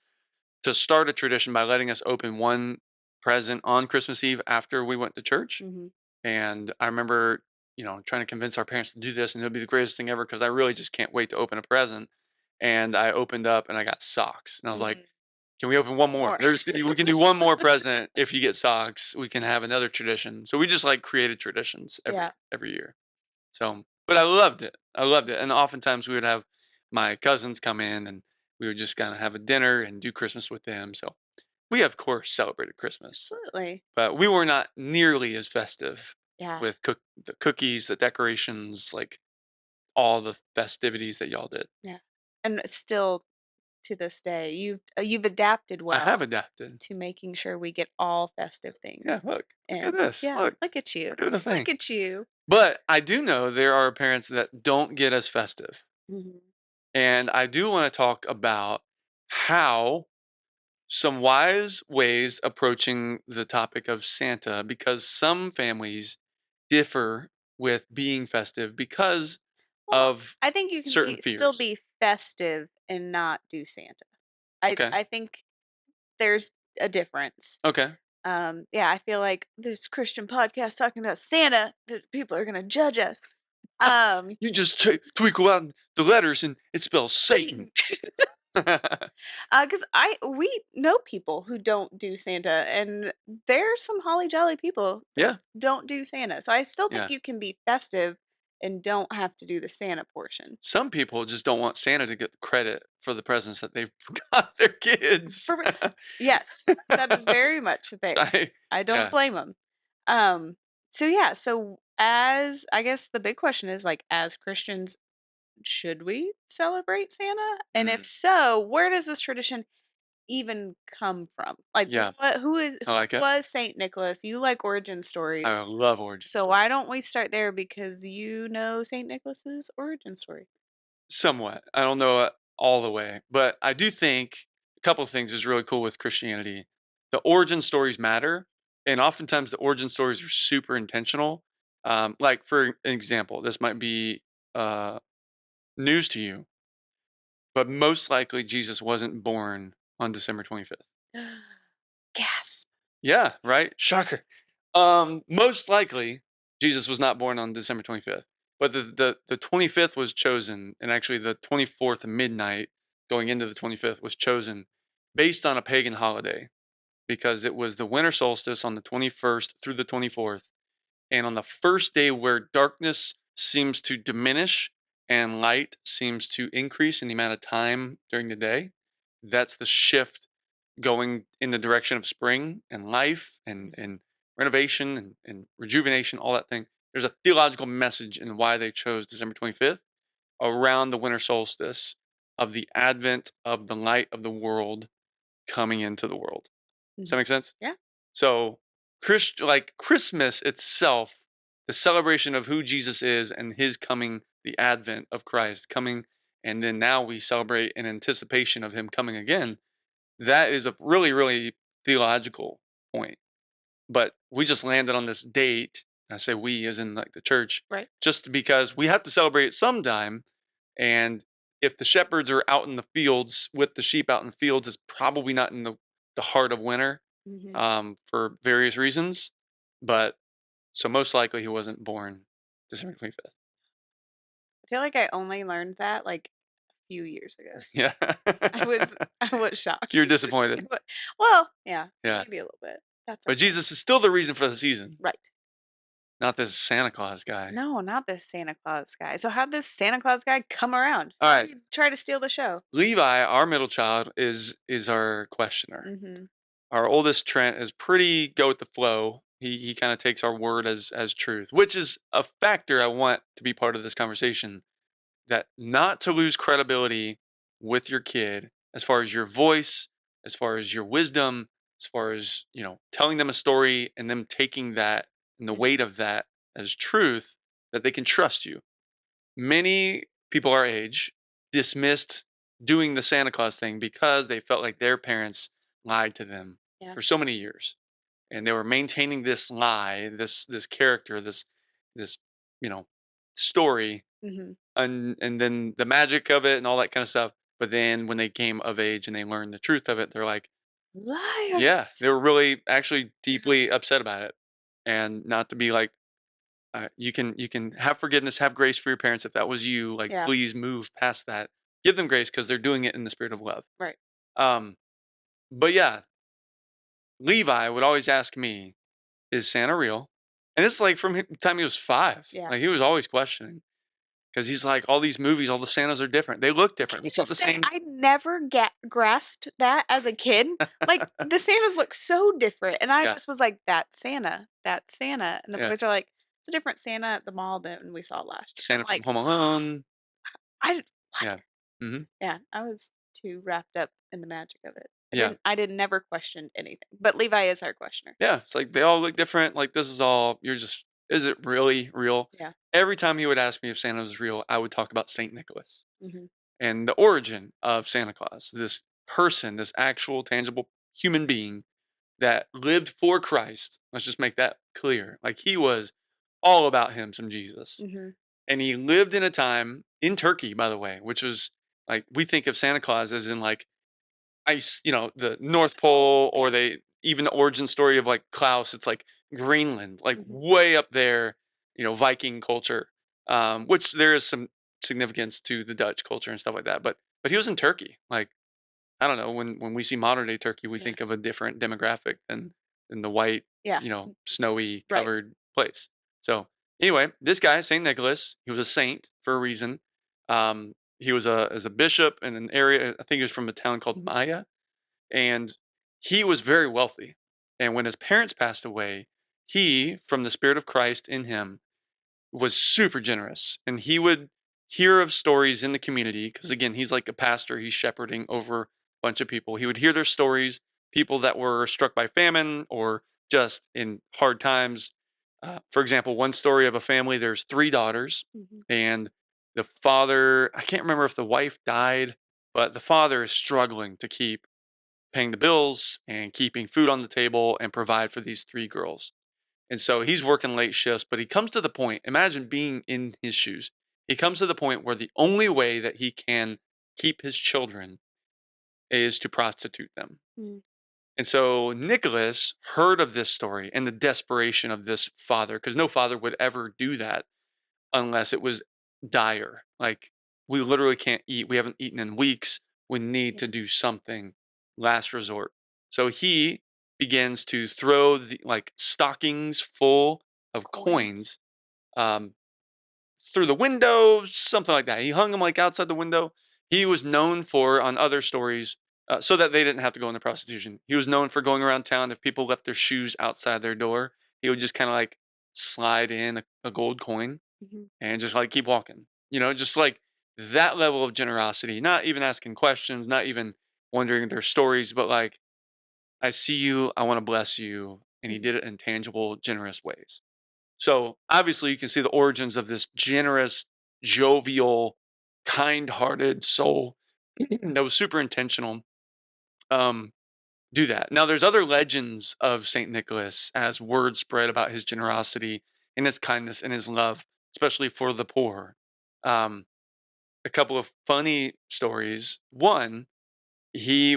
Speaker 1: to start a tradition by letting us open one present on Christmas Eve after we went to church.
Speaker 2: Mm-hmm.
Speaker 1: And I remember, trying to convince our parents to do this, and it'll be the greatest thing ever because I really just can't wait to open a present. And I opened up and I got socks. And I was like,
Speaker 2: Mm.
Speaker 1: can we open one more?
Speaker 2: More.
Speaker 1: We can do one more present. If you get socks, we can have another tradition. So we just like created traditions
Speaker 2: Yeah.
Speaker 1: every year. So, but I loved it. I loved it. And oftentimes we would have my cousins come in and we would just kind of have a dinner and do Christmas with them. So we, of course, celebrated Christmas,
Speaker 2: Absolutely.
Speaker 1: but we were not nearly as festive
Speaker 2: Yeah.
Speaker 1: with the cookies, the decorations, like all the festivities that y'all did.
Speaker 2: Yeah. And still to this day, you've adapted
Speaker 1: I have
Speaker 2: well
Speaker 1: adapted.
Speaker 2: to making sure we get all festive things.
Speaker 1: Yeah, look at
Speaker 2: And
Speaker 1: this.
Speaker 2: yeah,
Speaker 1: Look,
Speaker 2: look at you.
Speaker 1: we're doing a thing.
Speaker 2: Look at you.
Speaker 1: But I do know there are parents that don't get as festive.
Speaker 2: Mhm.
Speaker 1: And I do want to talk about how some wise ways approaching the topic of Santa because some families differ with being festive because
Speaker 2: Well,
Speaker 1: of
Speaker 2: I think you can
Speaker 1: certain
Speaker 2: still
Speaker 1: fears.
Speaker 2: be festive and not do Santa. I
Speaker 1: Okay.
Speaker 2: I think there's a difference.
Speaker 1: Okay.
Speaker 2: Yeah, I feel like this Christian podcast talking about Santa, that people are gonna judge us. Um,
Speaker 1: You just twinkle out the letters and it spells Satan.
Speaker 2: Satan. Because we know people who don't do Santa, and there's some holly jolly people that
Speaker 1: Yeah.
Speaker 2: don't do Santa. So I still think
Speaker 1: Yeah.
Speaker 2: you can be festive and don't have to do the Santa portion.
Speaker 1: Some people just don't want Santa to get the credit for the presents that they've got their kids.
Speaker 2: For, yes, that is very much the thing.
Speaker 1: I,
Speaker 2: I don't
Speaker 1: yeah.
Speaker 2: blame them. Um, so yeah, so as I guess the big question is like, as Christians, should we celebrate Santa? And if
Speaker 1: Mm,
Speaker 2: so, where does this tradition even come from? Like,
Speaker 1: yeah. I
Speaker 2: who
Speaker 1: like it.
Speaker 2: was Saint Nicholas? You like origin stories,
Speaker 1: I love origin
Speaker 2: so
Speaker 1: stories.
Speaker 2: why don't we start there because you know Saint Nicholas's origin story?
Speaker 1: Somewhat. I don't know it all the way, but I do think a couple of things is really cool with Christianity. The origin stories matter, and oftentimes the origin stories are super intentional. Like for an example, this might be uh, news to you, but most likely Jesus wasn't born on December 25th.
Speaker 2: Gasp!
Speaker 1: Yeah, right? Shocker. Most likely, Jesus was not born on December 25th, but the 25th was chosen, and actually the 24th midnight going into the 25th was chosen based on a pagan holiday because it was the winter solstice on the 21st through the 24th. And on the first day where darkness seems to diminish and light seems to increase in the amount of time during the day, that's the shift going in the direction of spring and life and renovation and rejuvenation, all that thing. There's a theological message in why they chose December 25th around the winter solstice of the advent of the light of the world coming into the world. Does that
Speaker 2: Mhm.
Speaker 1: make sense?
Speaker 2: Yeah.
Speaker 1: So, like Christmas itself, the celebration of who Jesus is and his coming, the advent of Christ coming, and then now we celebrate in anticipation of him coming again. That is a really, really theological point. But we just landed on this date. I say we, as in like the church,
Speaker 2: Right.
Speaker 1: just because we have to celebrate it sometime. And if the shepherds are out in the fields with the sheep out in the fields, it's probably not in the heart of winter,
Speaker 2: Mhm.
Speaker 1: for various reasons. But so most likely he wasn't born December 25th.
Speaker 2: I feel like I only learned that, like, a few years ago.
Speaker 1: Yeah.
Speaker 2: I was I was shocked.
Speaker 1: You're disappointed.
Speaker 2: But well, yeah,
Speaker 1: Yeah.
Speaker 2: maybe a little bit. That's
Speaker 1: But
Speaker 2: okay.
Speaker 1: Jesus is still the reason for the season,
Speaker 2: Right.
Speaker 1: not this Santa Claus guy.
Speaker 2: No, not this Santa Claus guy. So how'd this Santa Claus guy come around?
Speaker 1: All
Speaker 2: How'd
Speaker 1: right.
Speaker 2: he try to steal the show?
Speaker 1: Levi, our middle child, is our questioner.
Speaker 2: Mhm.
Speaker 1: Our oldest Trent is pretty go with the flow. He kind of takes our word as truth, which is a factor I want to be part of this conversation. That not to lose credibility with your kid as far as your voice, as far as your wisdom, as far as telling them a story and them taking that and the
Speaker 2: Mhm.
Speaker 1: weight of that as truth, that they can trust you. Many people our age dismissed doing the Santa Claus thing because they felt like their parents lied to them
Speaker 2: Yeah.
Speaker 1: for so many years, and they were maintaining this lie, this character, this you know story,
Speaker 2: Mhm.
Speaker 1: and then the magic of it and all that kind of stuff. But then when they came of age and they learned the truth of it, they're like, yeah,
Speaker 2: Liars.
Speaker 1: they were really actually
Speaker 2: Yeah.
Speaker 1: deeply upset about it, and not to be like, you can have forgiveness, have grace for your parents. If that was you, like,
Speaker 2: Yeah.
Speaker 1: please move past that. Give them grace because they're doing it in the spirit of love.
Speaker 2: Right.
Speaker 1: Um, but yeah, Levi would always ask me, "Is Santa real?" And it's like from the time he was 5.
Speaker 2: Yeah.
Speaker 1: Like he was always questioning because he's like, all these movies, all the Santas are different. They look different.
Speaker 2: Can I
Speaker 1: It's not the
Speaker 2: just say
Speaker 1: same.
Speaker 2: I never get grasped that as a kid? Like, the Santas look so different, and I
Speaker 1: Yeah,
Speaker 2: just was like, "That's Santa, that's Santa," and the
Speaker 1: yeah.
Speaker 2: boys are like, "It's a different Santa at the mall than we saw last year." I'm
Speaker 1: Santa from
Speaker 2: like,
Speaker 1: Home Alone.
Speaker 2: "I d what?"
Speaker 1: Yeah. Hmm.
Speaker 2: Yeah, I was too wrapped up in the magic of it.
Speaker 1: Yeah.
Speaker 2: I didn't never questioned anything, but Levi is our questioner.
Speaker 1: Yeah. It's like they all look different. Like this is all, is it really real?
Speaker 2: Yeah.
Speaker 1: Every time he would ask me if Santa was real, I would talk about Saint Nicholas
Speaker 2: Mhm.
Speaker 1: and the origin of Santa Claus, this person, this actual tangible human being that lived for Christ. Let's just make that clear. Like he was all about him, some Jesus.
Speaker 2: Mhm.
Speaker 1: And he lived in a time in Turkey, by the way, which was like we think of Santa Claus as in like ice, the North
Speaker 2: Oh,
Speaker 1: Pole,
Speaker 2: yeah.
Speaker 1: or they even the origin story of like Klaus, it's like Greenland, like
Speaker 2: Mhm.
Speaker 1: way up there, Viking culture, which there is some significance to the Dutch culture and stuff like that. But he was in Turkey. Like I don't know, when we see modern day Turkey, we
Speaker 2: Yeah.
Speaker 1: think of a different demographic than the white,
Speaker 2: Yeah.
Speaker 1: snowy
Speaker 2: Right.
Speaker 1: covered place. So anyway, this guy, Saint Nicholas, he was a saint for a reason. He was as a bishop in an area. I think he was from a town called Maya, and he was very wealthy. And when his parents passed away, he, from the Spirit of Christ in him, was super generous, and he would hear of stories in the community because again he's like a pastor, he's shepherding over a bunch of people. He would hear their stories, people that were struck by famine or just in hard times. For example, one story of a family, there's 3 daughters,
Speaker 2: Mhm.
Speaker 1: and the father, I can't remember if the wife died, but the father is struggling to keep paying the bills and keeping food on the table and provide for these 3 girls. And so he's working late shifts, but he comes to the point, imagine being in his shoes. He comes to the point where the only way that he can keep his children is to prostitute them.
Speaker 2: Mm.
Speaker 1: And so Nicholas heard of this story and the desperation of this father, because no father would ever do that unless it was dire. Like, we literally can't eat. We haven't eaten in weeks. We need
Speaker 2: Yeah.
Speaker 1: to do something, last resort. So he begins to throw like stockings full of
Speaker 2: Coins.
Speaker 1: coins um, through the window, something like that. He hung them like outside the window. He was known for on other stories, so that they didn't have to go into prostitution. He was known for going around town. If people left their shoes outside their door, he would just kind of like slide in a gold coin
Speaker 2: Mhm.
Speaker 1: and just like keep walking. Just like that level of generosity. Not even asking questions, not even wondering their stories, but like, I see you, I want to bless you, and he
Speaker 2: Mhm.
Speaker 1: did it in tangible, generous ways. So obviously, you can see the origins of this generous, jovial, kind-hearted soul that was super intentional. Um, do that. Now, there's other legends of Saint Nicholas as word spread about his generosity and his kindness and his love, especially for the poor. Um, a couple of funny stories. One, he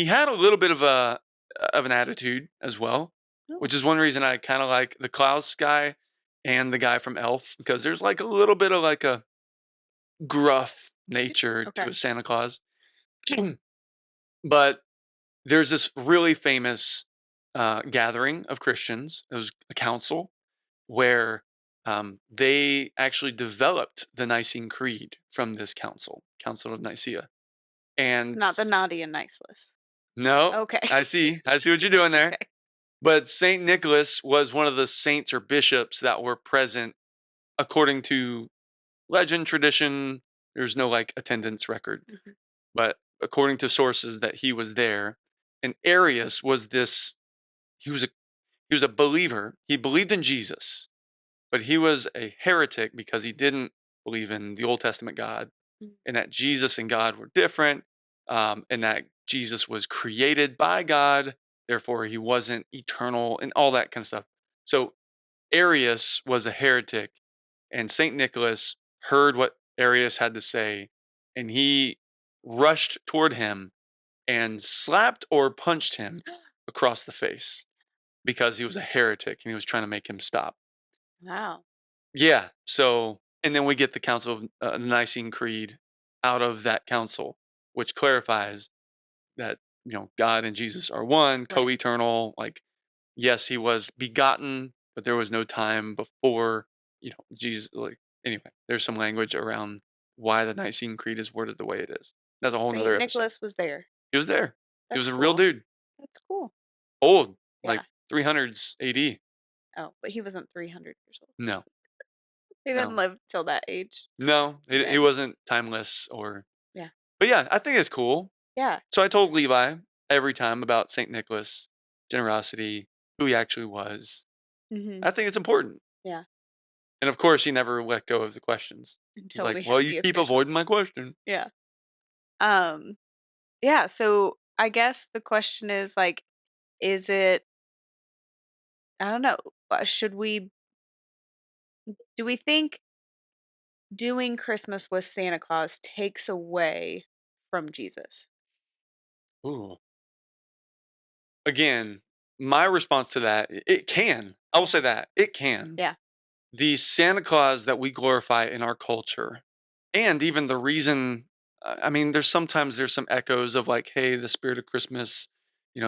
Speaker 1: had a little bit of an attitude as well,
Speaker 2: Oh,
Speaker 1: which is one reason I kind of like the Klaus guy and the guy from Elf, because there's like a little bit of like a gruff nature to
Speaker 2: okay.
Speaker 1: a Santa Claus. But there's this really famous gathering of Christians. It was a council where they actually developed the Nicene Creed from this Council of Nicaea.
Speaker 2: It's
Speaker 1: And
Speaker 2: not the naughty and nice list.
Speaker 1: no,
Speaker 2: Okay.
Speaker 1: I see what you're doing there.
Speaker 2: Okay.
Speaker 1: But Saint Nicholas was one of the saints or bishops that were present according to legend, tradition. There's no like attendance record,
Speaker 2: Mhm.
Speaker 1: but according to sources that he was there. And Arius was this. He was a he was a believer. He believed in Jesus, but he was a heretic because he didn't believe in the Old Testament God,
Speaker 2: Mm.
Speaker 1: and that Jesus and God were different, and that Jesus was created by God, therefore he wasn't eternal, and all that kind of stuff. So Arius was a heretic, and Saint Nicholas heard what Arius had to say, and he rushed toward him and slapped or punched him across the face because he was a heretic and he was trying to make him stop.
Speaker 2: Wow.
Speaker 1: Yeah. So, and then we get the Council of Nicene Creed out of that council, which clarifies that God and Jesus are one,
Speaker 2: Right.
Speaker 1: co-eternal. Like, yes, he was begotten, but there was no time before Jesus. Like, anyway, there's some language around why the Nicene Creed is worded the way it is. That's a whole nother
Speaker 2: Saint
Speaker 1: episode.
Speaker 2: Nicholas was there.
Speaker 1: He was there. He was
Speaker 2: That's
Speaker 1: a real
Speaker 2: cool.
Speaker 1: dude,
Speaker 2: That's cool.
Speaker 1: old, like
Speaker 2: Yeah.
Speaker 1: 300s AD.
Speaker 2: Oh, but he wasn't 300 years old.
Speaker 1: No,
Speaker 2: He didn't
Speaker 1: no,
Speaker 2: live till that age.
Speaker 1: no. He
Speaker 2: Then,
Speaker 1: wasn't timeless or.
Speaker 2: yeah.
Speaker 1: But yeah, I think it's cool.
Speaker 2: Yeah.
Speaker 1: So I told Levi every time about Saint Nicholas, generosity, who he actually was.
Speaker 2: Mhm.
Speaker 1: I think it's important.
Speaker 2: Yeah.
Speaker 1: And of course, he never let go of the questions. He's
Speaker 2: Until
Speaker 1: like,
Speaker 2: we
Speaker 1: "Well,
Speaker 2: had
Speaker 1: you
Speaker 2: the
Speaker 1: keep
Speaker 2: official.
Speaker 1: avoiding my question."
Speaker 2: Yeah. Um, yeah, so I guess the question is like, is it I don't know, should we do we think doing Christmas with Santa Claus takes away from Jesus?
Speaker 1: Ooh. Again, my response to that, it can. I will
Speaker 2: Yeah.
Speaker 1: say that it can.
Speaker 2: Yeah.
Speaker 1: The Santa Claus that we glorify in our culture, and even the reason, I mean, there's some echoes of like, hey, the spirit of Christmas,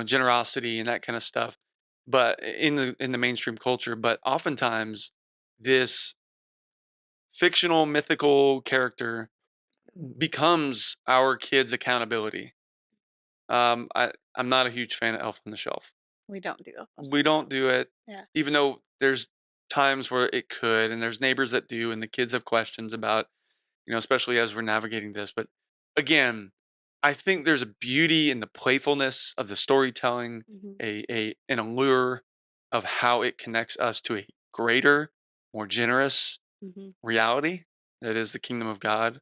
Speaker 1: generosity and that kind of stuff, but in the mainstream culture, but oftentimes this fictional mythical character becomes our kids' accountability. I'm not a huge fan of Elf on the Shelf.
Speaker 2: We don't do Elf on the
Speaker 1: We don't
Speaker 2: Shelf.
Speaker 1: do it,
Speaker 2: Yeah.
Speaker 1: even though there's times where it could, and there's neighbors that do, and the kids have questions about, especially as we're navigating this. But again, I think there's a beauty in the playfulness of the storytelling,
Speaker 2: Mhm.
Speaker 1: an allure of how it connects us to a greater, more generous
Speaker 2: Mhm.
Speaker 1: reality that is the kingdom of God,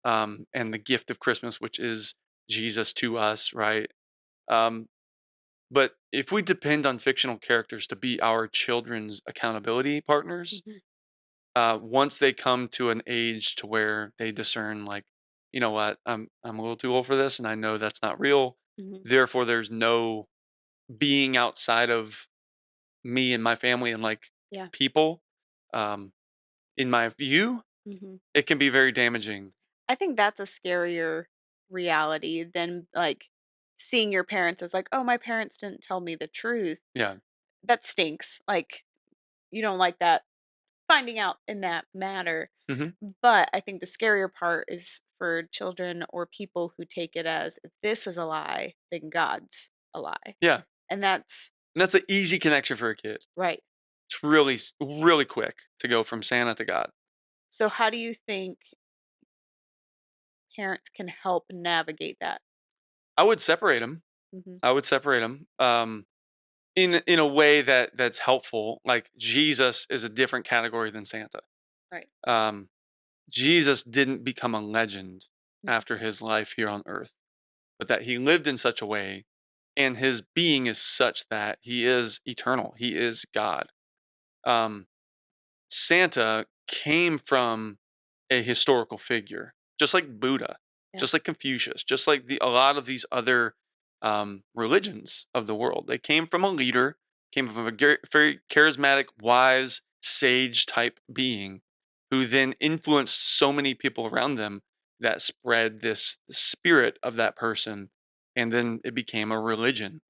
Speaker 1: and the gift of Christmas, which is Jesus to us, right? Um, but if we depend on fictional characters to be our children's accountability partners,
Speaker 2: Mhm.
Speaker 1: once they come to an age to where they discern, like, you know what, I'm a little too old for this, and I know that's not real.
Speaker 2: Mhm.
Speaker 1: Therefore, there's no being outside of me and my family and like
Speaker 2: Yeah.
Speaker 1: people. Um, in my view,
Speaker 2: Mhm.
Speaker 1: it can be very damaging.
Speaker 2: I think that's a scarier reality than like seeing your parents as like, "Oh, my parents didn't tell me the truth."
Speaker 1: Yeah.
Speaker 2: That stinks. Like, you don't like that finding out in that matter.
Speaker 1: Mhm.
Speaker 2: But I think the scarier part is for children or people who take it as, if this is a lie, then God's a lie.
Speaker 1: Yeah.
Speaker 2: And that's
Speaker 1: And that's an easy connection for a kid.
Speaker 2: right.
Speaker 1: It's really quick to go from Santa to God.
Speaker 2: So how do you think parents can help navigate that?
Speaker 1: I would separate them.
Speaker 2: Mhm.
Speaker 1: I would separate them. In a way that's helpful. Like Jesus is a different category than Santa.
Speaker 2: Right.
Speaker 1: Um, Jesus didn't become a legend
Speaker 2: Mhm.
Speaker 1: after his life here on earth, but that he lived in such a way and his being is such that he is eternal. He is God. Um, Santa came from a historical figure, just like Buddha,
Speaker 2: Yeah.
Speaker 1: just like Confucius, just like a lot of these other religions of the world. They came from a leader, came from a very charismatic, wise, sage type being who then influenced so many people around them that spread this spirit of that person. And then it became a religion.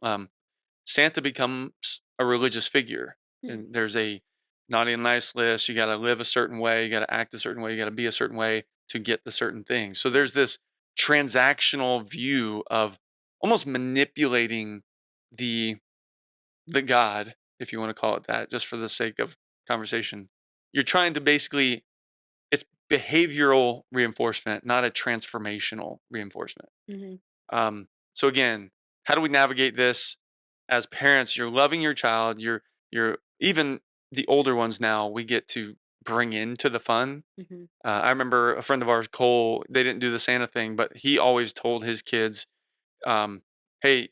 Speaker 1: Santa becomes a religious figure,
Speaker 2: Mhm.
Speaker 1: and there's a naughty and nice list. You got to live a certain way, you got to act a certain way, you got to be a certain way to get the certain thing. So
Speaker 2: Yeah.
Speaker 1: there's this transactional view of almost manipulating the the God, if you want to call it that, just for the sake of conversation. You're trying to basically it's behavioral reinforcement, not a transformational reinforcement.
Speaker 2: Mhm.
Speaker 1: So again, how do we navigate this as parents? You're loving your child. You're even the older ones now. We get to bring into the fun.
Speaker 2: Mhm.
Speaker 1: I remember a friend of ours, Cole. They didn't do the Santa thing, but he always told his kids, um, "Hey,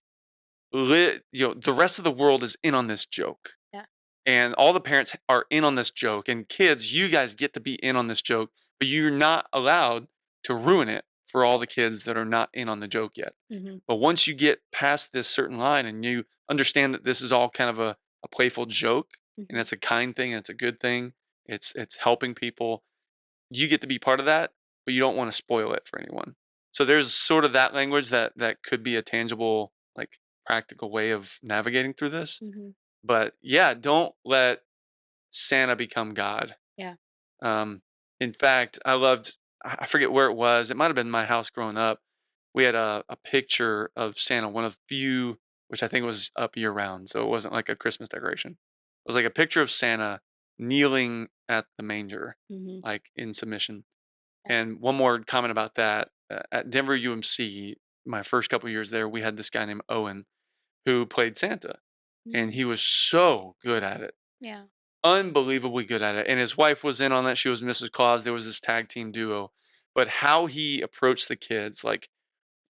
Speaker 1: the rest of the world is in on this joke."
Speaker 2: Yeah.
Speaker 1: And all the parents are in on this joke, and kids, you guys get to be in on this joke, but you're not allowed to ruin it for all the kids that are not in on the joke yet.
Speaker 2: Mhm.
Speaker 1: But once you get past this certain line and you understand that this is all kind of a playful joke and
Speaker 2: Mhm.
Speaker 1: it's a kind thing, it's a good thing, it's helping people, you get to be part of that, but you don't want to spoil it for anyone. So there's sort of that language that could be a tangible, like practical way of navigating through this.
Speaker 2: Mhm.
Speaker 1: But yeah, don't let Santa become God.
Speaker 2: Yeah.
Speaker 1: Um, in fact, I forget where it was. It might have been my house growing up. We had a picture of Santa, one of few, which I think was up year round. So it wasn't like a Christmas decoration. It was like a picture of Santa kneeling at the manger,
Speaker 2: Mhm.
Speaker 1: like in submission.
Speaker 2: Yeah.
Speaker 1: And one more comment about that at Denver UMC, my first couple years there, we had this guy named Owen who played Santa, and
Speaker 2: Mm.
Speaker 1: he was so good at it,
Speaker 2: Yeah.
Speaker 1: unbelievably good at it. And his wife was in on that. She was Mrs. Claus. There was this tag team duo. But how he approached the kids, like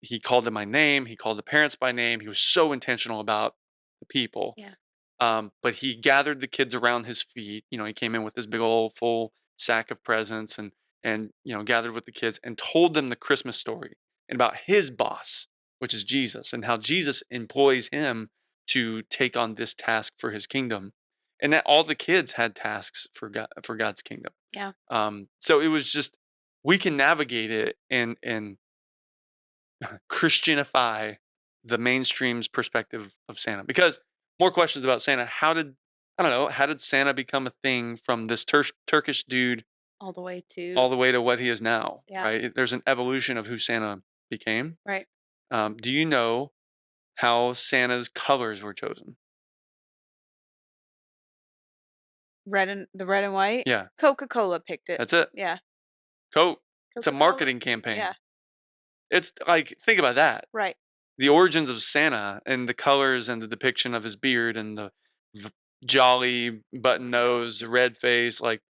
Speaker 1: he called them by name, he called the parents by name. He was so intentional about the people.
Speaker 2: Yeah.
Speaker 1: But he gathered the kids around his feet. He came in with this big old full sack of presents and gathered with the kids and told them the Christmas story and about his boss, which is Jesus, and how Jesus employs him to take on this task for his kingdom, and that all the kids had tasks for God's kingdom.
Speaker 2: Yeah.
Speaker 1: So it was just we can navigate it and Christianify the mainstream's perspective of Santa. Because more questions about Santa. I don't know, how did Santa become a thing from this Turkish dude
Speaker 2: All the way to
Speaker 1: all the way to what he is now,
Speaker 2: yeah.
Speaker 1: right? There's an evolution of who Santa became.
Speaker 2: Right.
Speaker 1: Do you know how Santa's colors were chosen?
Speaker 2: Red and white.
Speaker 1: Yeah,
Speaker 2: Coca-Cola picked it.
Speaker 1: that's it.
Speaker 2: Yeah.
Speaker 1: Coke. It's a
Speaker 2: Coca-Cola.
Speaker 1: marketing
Speaker 2: Yeah.
Speaker 1: campaign. It's like, think about that.
Speaker 2: Right.
Speaker 1: The origins of Santa and the colors and the depiction of his beard and the v- jolly button nose, red face, like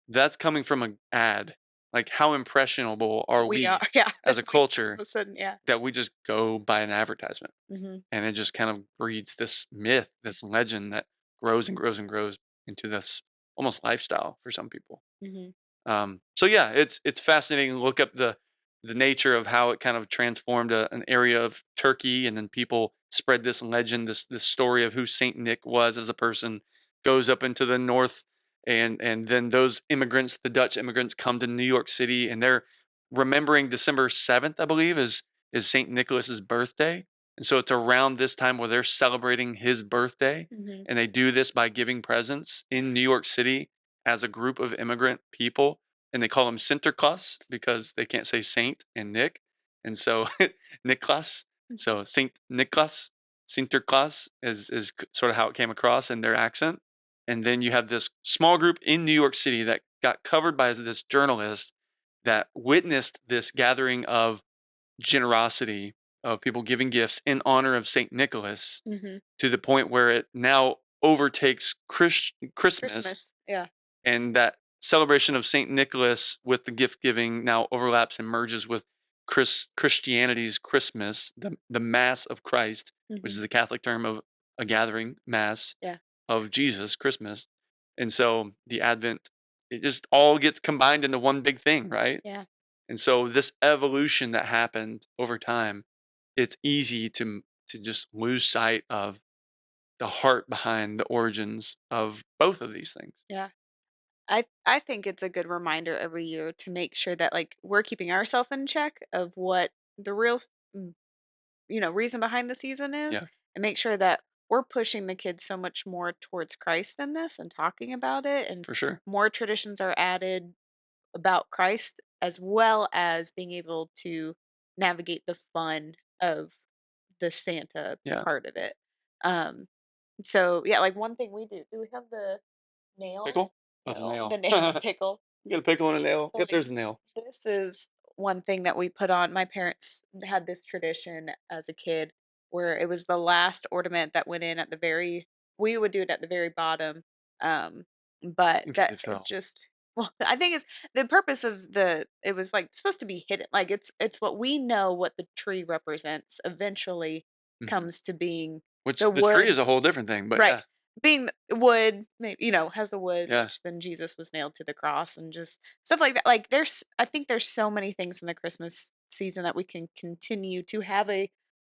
Speaker 1: that's coming from an ad. Like, how impressionable are
Speaker 2: We are.
Speaker 1: we
Speaker 2: Yeah.
Speaker 1: as a
Speaker 2: We all
Speaker 1: culture
Speaker 2: of a sudden, yeah.
Speaker 1: that we just go by an advertisement?
Speaker 2: Mhm.
Speaker 1: And it just kind of breeds this myth, this legend that grows and grows and grows into this almost lifestyle for some people.
Speaker 2: Mhm.
Speaker 1: So yeah, it's fascinating to look up the nature of how it kind of transformed an area of Turkey, and then people spread this legend, this story of who Saint Nick was as a person, goes up into the north, and then those immigrants, the Dutch immigrants, come to New York City, and they're remembering December 7th, I believe, is Saint Nicholas's birthday, And so it's around this time where they're celebrating his birthday,
Speaker 2: Mhm.
Speaker 1: and they do this by giving presents in New York City as a group of immigrant people, and they call them Sinterklaas because they can't say Saint and Nick, and so Niklas. So Saint Nicholas, Sinterklaas is sort of how it came across in their accent. And then you have this small group in New York City that got covered by this journalist that witnessed this gathering of generosity of people giving gifts in honor of Saint Nicholas
Speaker 2: Mhm.
Speaker 1: to the point where it now overtakes Christmas,
Speaker 2: Christmas. Yeah.
Speaker 1: and that celebration of Saint Nicholas with the gift giving now overlaps and merges with Christianity's Christmas, the Mass of Christ, which is
Speaker 2: Mhm.
Speaker 1: the Catholic term of a gathering mass
Speaker 2: Yeah.
Speaker 1: of Jesus, Christmas. And so the Advent, it just all gets combined into one big thing, right?
Speaker 2: Yeah.
Speaker 1: And so this evolution that happened over time, it's easy to just lose sight of the heart behind the origins of both of these things.
Speaker 2: Yeah. I think it's a good reminder every year to make sure that, like, we're keeping ourselves in check of what the real reason behind the season is,
Speaker 1: Yeah,
Speaker 2: and make sure that we're pushing the kids so much more towards Christ in this and talking about it, and
Speaker 1: for sure.
Speaker 2: more traditions are added about Christ, as well as being able to navigate the fun of the Santa
Speaker 1: Yeah.
Speaker 2: part of it. Um, so yeah, like one thing we do we have the nail?
Speaker 1: Pickle? Oh, the
Speaker 2: No,
Speaker 1: nail.
Speaker 2: the nail
Speaker 1: You
Speaker 2: pickle.
Speaker 1: got a pickle and a nail?
Speaker 2: So
Speaker 1: Yep,
Speaker 2: like
Speaker 1: there's a nail.
Speaker 2: this is one thing that we put on. My parents had this tradition as a kid where it was the last ornament that went in at the very we would do it at the very bottom. Um, but
Speaker 1: In case
Speaker 2: that
Speaker 1: it
Speaker 2: is
Speaker 1: fell.
Speaker 2: just well, I think it's the purpose of it was like supposed to be hidden. Like it's what we know what the tree represents eventually
Speaker 1: Mhm.
Speaker 2: comes to being
Speaker 1: Which
Speaker 2: the
Speaker 1: the tree
Speaker 2: wood.
Speaker 1: is a whole different thing, but
Speaker 2: Right.
Speaker 1: yeah.
Speaker 2: Being the wood, has the wood,
Speaker 1: Yeah,
Speaker 2: which then Jesus was nailed to the cross and just stuff like that. Like I think there's so many things in the Christmas season that we can continue to have a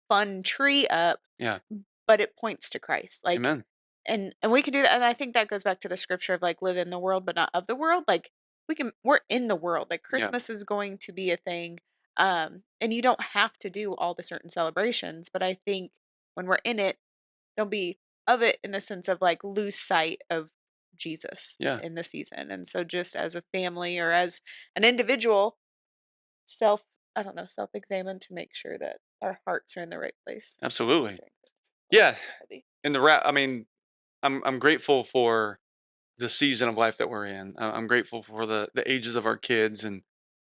Speaker 2: fun tree up,
Speaker 1: yeah.
Speaker 2: but it points to Christ. Like,
Speaker 1: Amen.
Speaker 2: and we can do that. And I think that goes back to the scripture of like live in the world, but not of the world. Like we're in the world. Like
Speaker 1: Yeah,
Speaker 2: Christmas is going to be a thing. And you don't have to do all the certain celebrations, but I think when we're in it, don't be of it in the sense of like lose sight of Jesus
Speaker 1: yeah.
Speaker 2: in the season. And so just as a family or as an individual, self I don't know, self-examine to make sure that our hearts are in the right place
Speaker 1: Absolutely.
Speaker 2: during Christmas. Oh,
Speaker 1: Yeah,
Speaker 2: so heavy.
Speaker 1: and I mean, I'm grateful for the season of life that we're in. I'm grateful for the ages of our kids and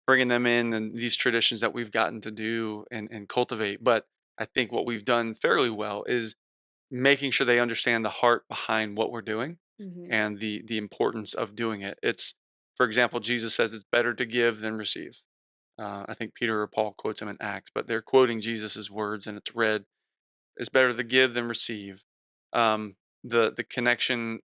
Speaker 1: bringing them in and these traditions that we've gotten to do and cultivate. But I think what we've done fairly well is making sure they understand the heart behind what we're doing
Speaker 2: Mhm.
Speaker 1: and the importance of doing it. It's, for example, Jesus says it's better to give than receive. I think Peter or Paul quotes him in Acts, but they're quoting Jesus's words, and it's read, "It's better to give than receive." The connection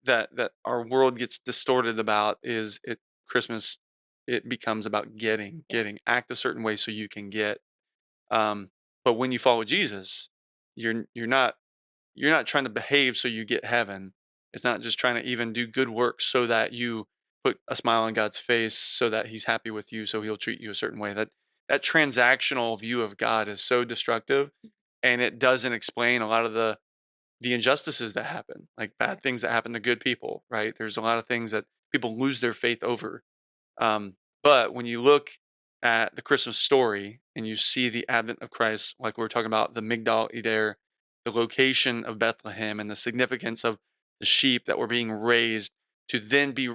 Speaker 1: that our world gets distorted about is it Christmas. It becomes about getting,
Speaker 2: Yeah.
Speaker 1: getting. Act a certain way so you can get. Um, but when you follow Jesus, you're not trying to behave so you get heaven. It's not just trying to even do good works so that you put a smile on God's face so that he's happy with you so he'll treat you a certain way. That transactional view of God is so destructive, and it doesn't explain a lot of the injustices that happen, like
Speaker 2: Right.
Speaker 1: bad things that happen to good people, right? There's a lot of things that people lose their faith over. But when you look at the Christmas story and you see the advent of Christ, like we were talking about the Migdal, Eder, the location of Bethlehem, and the significance of the sheep that were being raised to then be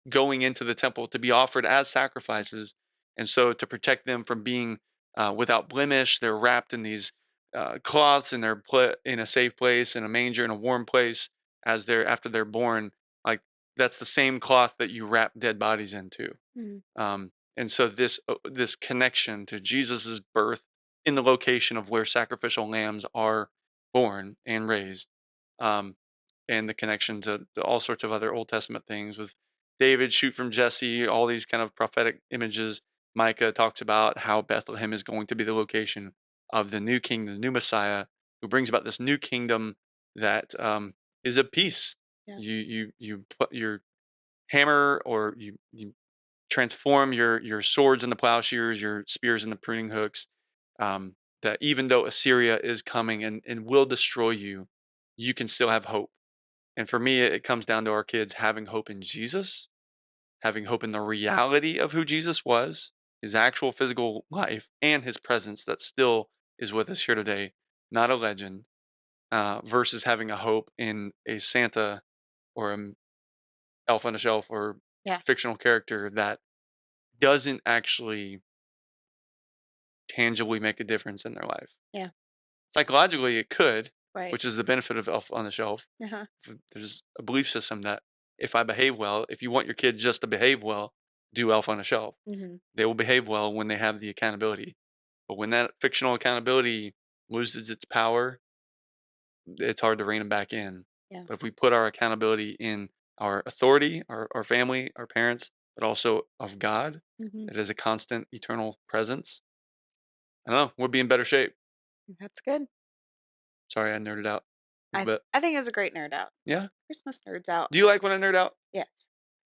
Speaker 1: going into the temple to be offered as sacrifices, and so to protect them from being without blemish, they're wrapped in these cloths and they're put in a safe place, in a manger, in a warm place as they're after they're born. Like that's the same cloth that you wrap dead bodies into.
Speaker 2: Mhm.
Speaker 1: And so this connection to Jesus's birth in the location of where sacrificial lambs are born and raised, um, and the connection to all sorts of other Old Testament things with David shoot from Jesse, all these kind of prophetic images. Micah talks about how Bethlehem is going to be the location of the new king, the new Messiah, who brings about this new kingdom that is of peace.
Speaker 2: Yeah.
Speaker 1: You put your hammer, or you transform your swords into plowshares, your spears into pruning hooks. that even though Assyria is coming and will destroy you, you can still have hope. And for me, it comes down to our kids having hope in Jesus, having hope in the reality of who Jesus was, his actual physical life, and his presence that still is with us here today, not a legend, versus having a hope in a Santa or an elf on a shelf or
Speaker 2: Yeah.
Speaker 1: fictional character that doesn't actually tangibly make a difference in their life.
Speaker 2: Yeah.
Speaker 1: Psychologically, it could,
Speaker 2: Right.
Speaker 1: which is the benefit of elf on the shelf.
Speaker 2: Uh-huh.
Speaker 1: There's a belief system that if I behave well, if you want your kid just to behave well, do elf on a shelf.
Speaker 2: Mhm.
Speaker 1: They will behave well when they have the accountability. But when that fictional accountability loses its power, it's hard to rein them back in.
Speaker 2: Yeah.
Speaker 1: But if we put our accountability in our authority, our family, our parents, but also of God,
Speaker 2: Mhm.
Speaker 1: that is a constant eternal presence, I don't know, we'll be in better shape.
Speaker 2: That's good.
Speaker 1: Sorry, I nerded out a little
Speaker 2: I
Speaker 1: bit.
Speaker 2: I think it was a great nerd out.
Speaker 1: Yeah.
Speaker 2: Christmas nerds out.
Speaker 1: Do you like when I nerd out?
Speaker 2: Yes.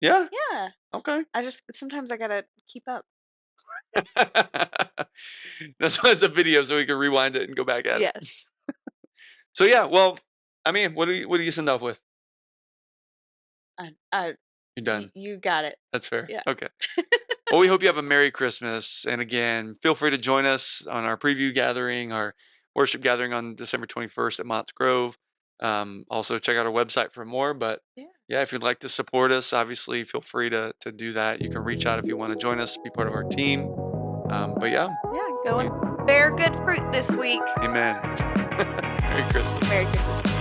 Speaker 1: Yeah.
Speaker 2: Yeah.
Speaker 1: Okay.
Speaker 2: I just sometimes I gotta keep up.
Speaker 1: That's why it's a video so we can rewind it and go back at it.
Speaker 2: Yes.
Speaker 1: So yeah, well, I mean, what do you send off with?
Speaker 2: I
Speaker 1: You're done.
Speaker 2: you got it.
Speaker 1: That's fair.
Speaker 2: Yeah.
Speaker 1: Okay. Well, we hope you have a Merry Christmas. And again, feel free to join us on our preview gathering, our worship gathering on December 21st at Mott's Grove. Also, check out our website for more. But
Speaker 2: Yeah.
Speaker 1: yeah, if you'd like to support us, obviously feel free to do that. You can reach out if you want to join us, be part of our team. But yeah,
Speaker 2: Yeah. Go and bear good fruit this week.
Speaker 1: amen. Merry Christmas.
Speaker 2: Merry Christmas.